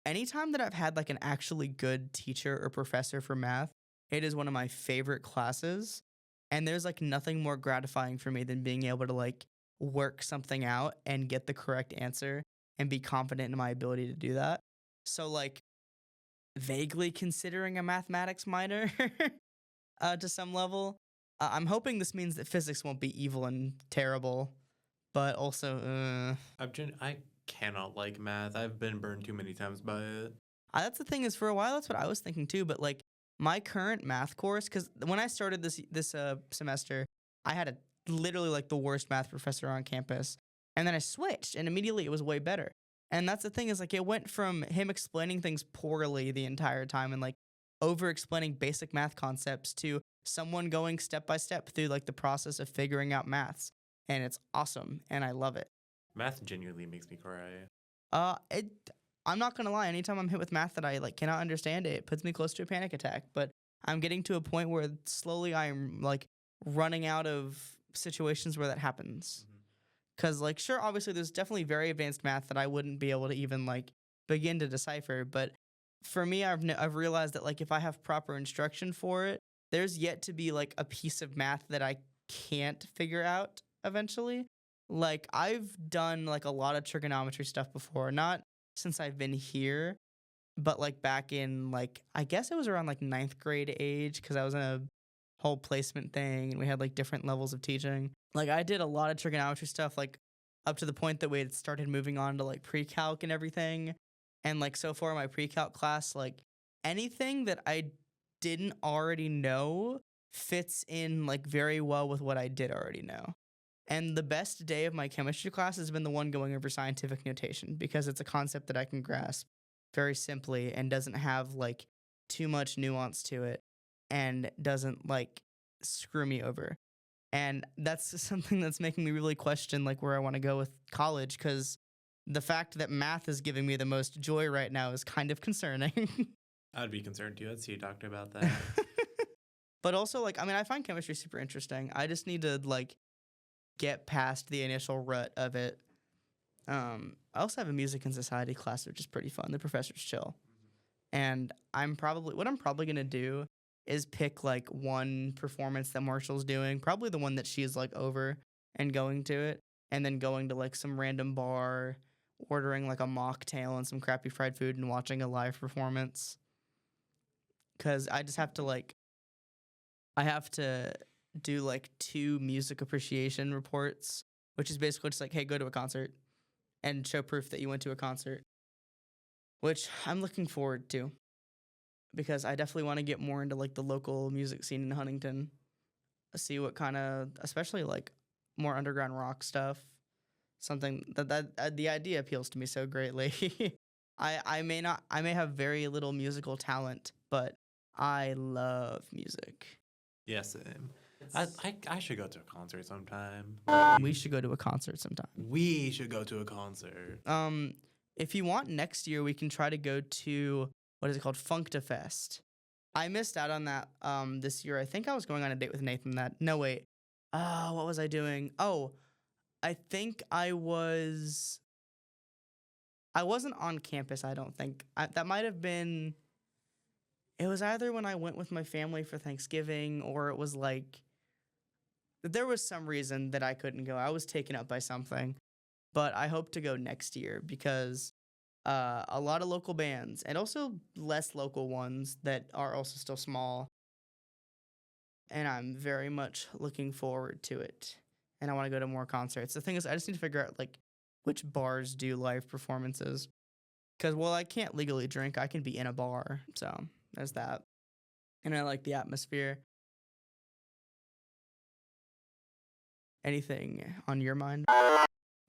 anytime that I've had like an actually good teacher or professor for math, it is one of my favorite classes. And there's like nothing more gratifying for me than being able to like work something out and get the correct answer and be confident in my ability to do that. So like vaguely considering a mathematics minor to some level. I'm hoping this means that physics won't be evil and terrible, but also I cannot like math. I've been burned too many times by it. That's the thing is for a while that's what I was thinking too, but like my current math course, because when I started this semester, I had literally like the worst math professor on campus, and then I switched, and immediately it was way better. And that's the thing is like it went from him explaining things poorly the entire time and like over explaining basic math concepts to someone going step by step through like the process of figuring out maths, and it's awesome, and I love it. Math genuinely makes me cry. I'm not gonna lie. Anytime I'm hit with math that I like cannot understand it puts me close to a panic attack. But I'm getting to a point where slowly I'm like running out of situations where that happens. Cause like sure, obviously there's definitely very advanced math that I wouldn't be able to even like begin to decipher. But for me, I've realized that like if I have proper instruction for it, there's yet to be like a piece of math that I can't figure out eventually. Like I've done like a lot of trigonometry stuff before, not since I've been here, but like back in like, I guess it was around like 9th grade age because I was in a whole placement thing and we had like different levels of teaching. Like I did a lot of trigonometry stuff like up to the point that we had started moving on to like pre-calc and everything. And like so far in my pre-calc class, like anything that I didn't already know fits in like very well with what I did already know. And the best day of my chemistry class has been the one going over scientific notation because it's a concept that I can grasp very simply and doesn't have like too much nuance to it and doesn't like screw me over. And that's something that's making me really question like where I want to go with college because the fact that math is giving me the most joy right now is kind of concerning. I'd be concerned too. I'd see a doctor about that. But also like, I mean, I find chemistry super interesting. I just need to like get past the initial rut of it. I also have a music and society class, which is pretty fun. The professor's chill. And what I'm probably going to do is pick like one performance that Marshall's doing, probably the one that she's like over and going to it, and then going to like some random bar, ordering like a mocktail and some crappy fried food and watching a live performance. Cause I just have to like, I have to do like 2 music appreciation reports, which is basically just like, hey, go to a concert and show proof that you went to a concert, which I'm looking forward to. because I definitely want to get more into like the local music scene in Huntington. See what kind of, especially like more underground rock stuff. Something that the idea appeals to me so greatly. I may have very little musical talent, but I love music. Yes, same. I should go to a concert sometime. We should go to a concert sometime. We should go to a concert. If you want next year, we can try to go to what is it called, Funkta-Fest. I missed out on that this year. I think I was going on a date with Nathan. No wait, what was I doing? Oh, I think I wasn't on campus. I don't think that might have been. It was either when I went with my family for Thanksgiving, or it was like there was some reason that I couldn't go. I was taken up by something, but I hope to go next year because a lot of local bands and also less local ones that are also still small. And I'm very much looking forward to it. And I want to go to more concerts. The thing is, I just need to figure out like which bars do live performances. Because, well, I can't legally drink. I can be in a bar. So there's that. And I like the atmosphere. Anything on your mind?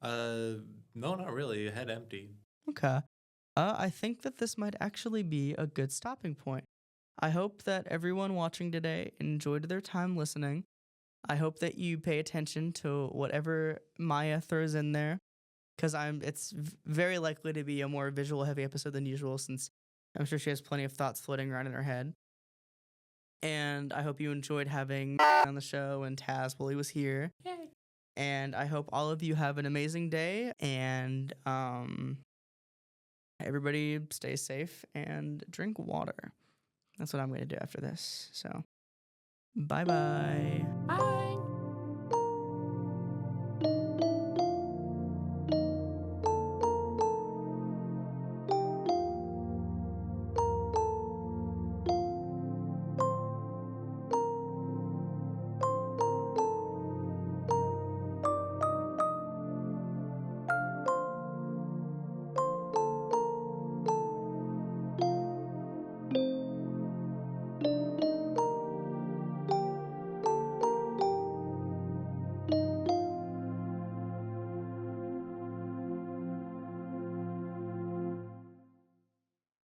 No, not really. Head empty. Okay. I think that this might actually be a good stopping point. I hope that everyone watching today enjoyed their time listening. I hope that you pay attention to whatever Maya throws in there, because it's very likely to be a more visual heavy episode than usual, since I'm sure she has plenty of thoughts floating around in her head. And I hope you enjoyed having on the show and Taz while he was here. Yay. And I hope all of you have an amazing day, and everybody stay safe and drink water. That's what I'm going to do after this. So, bye-bye. Bye.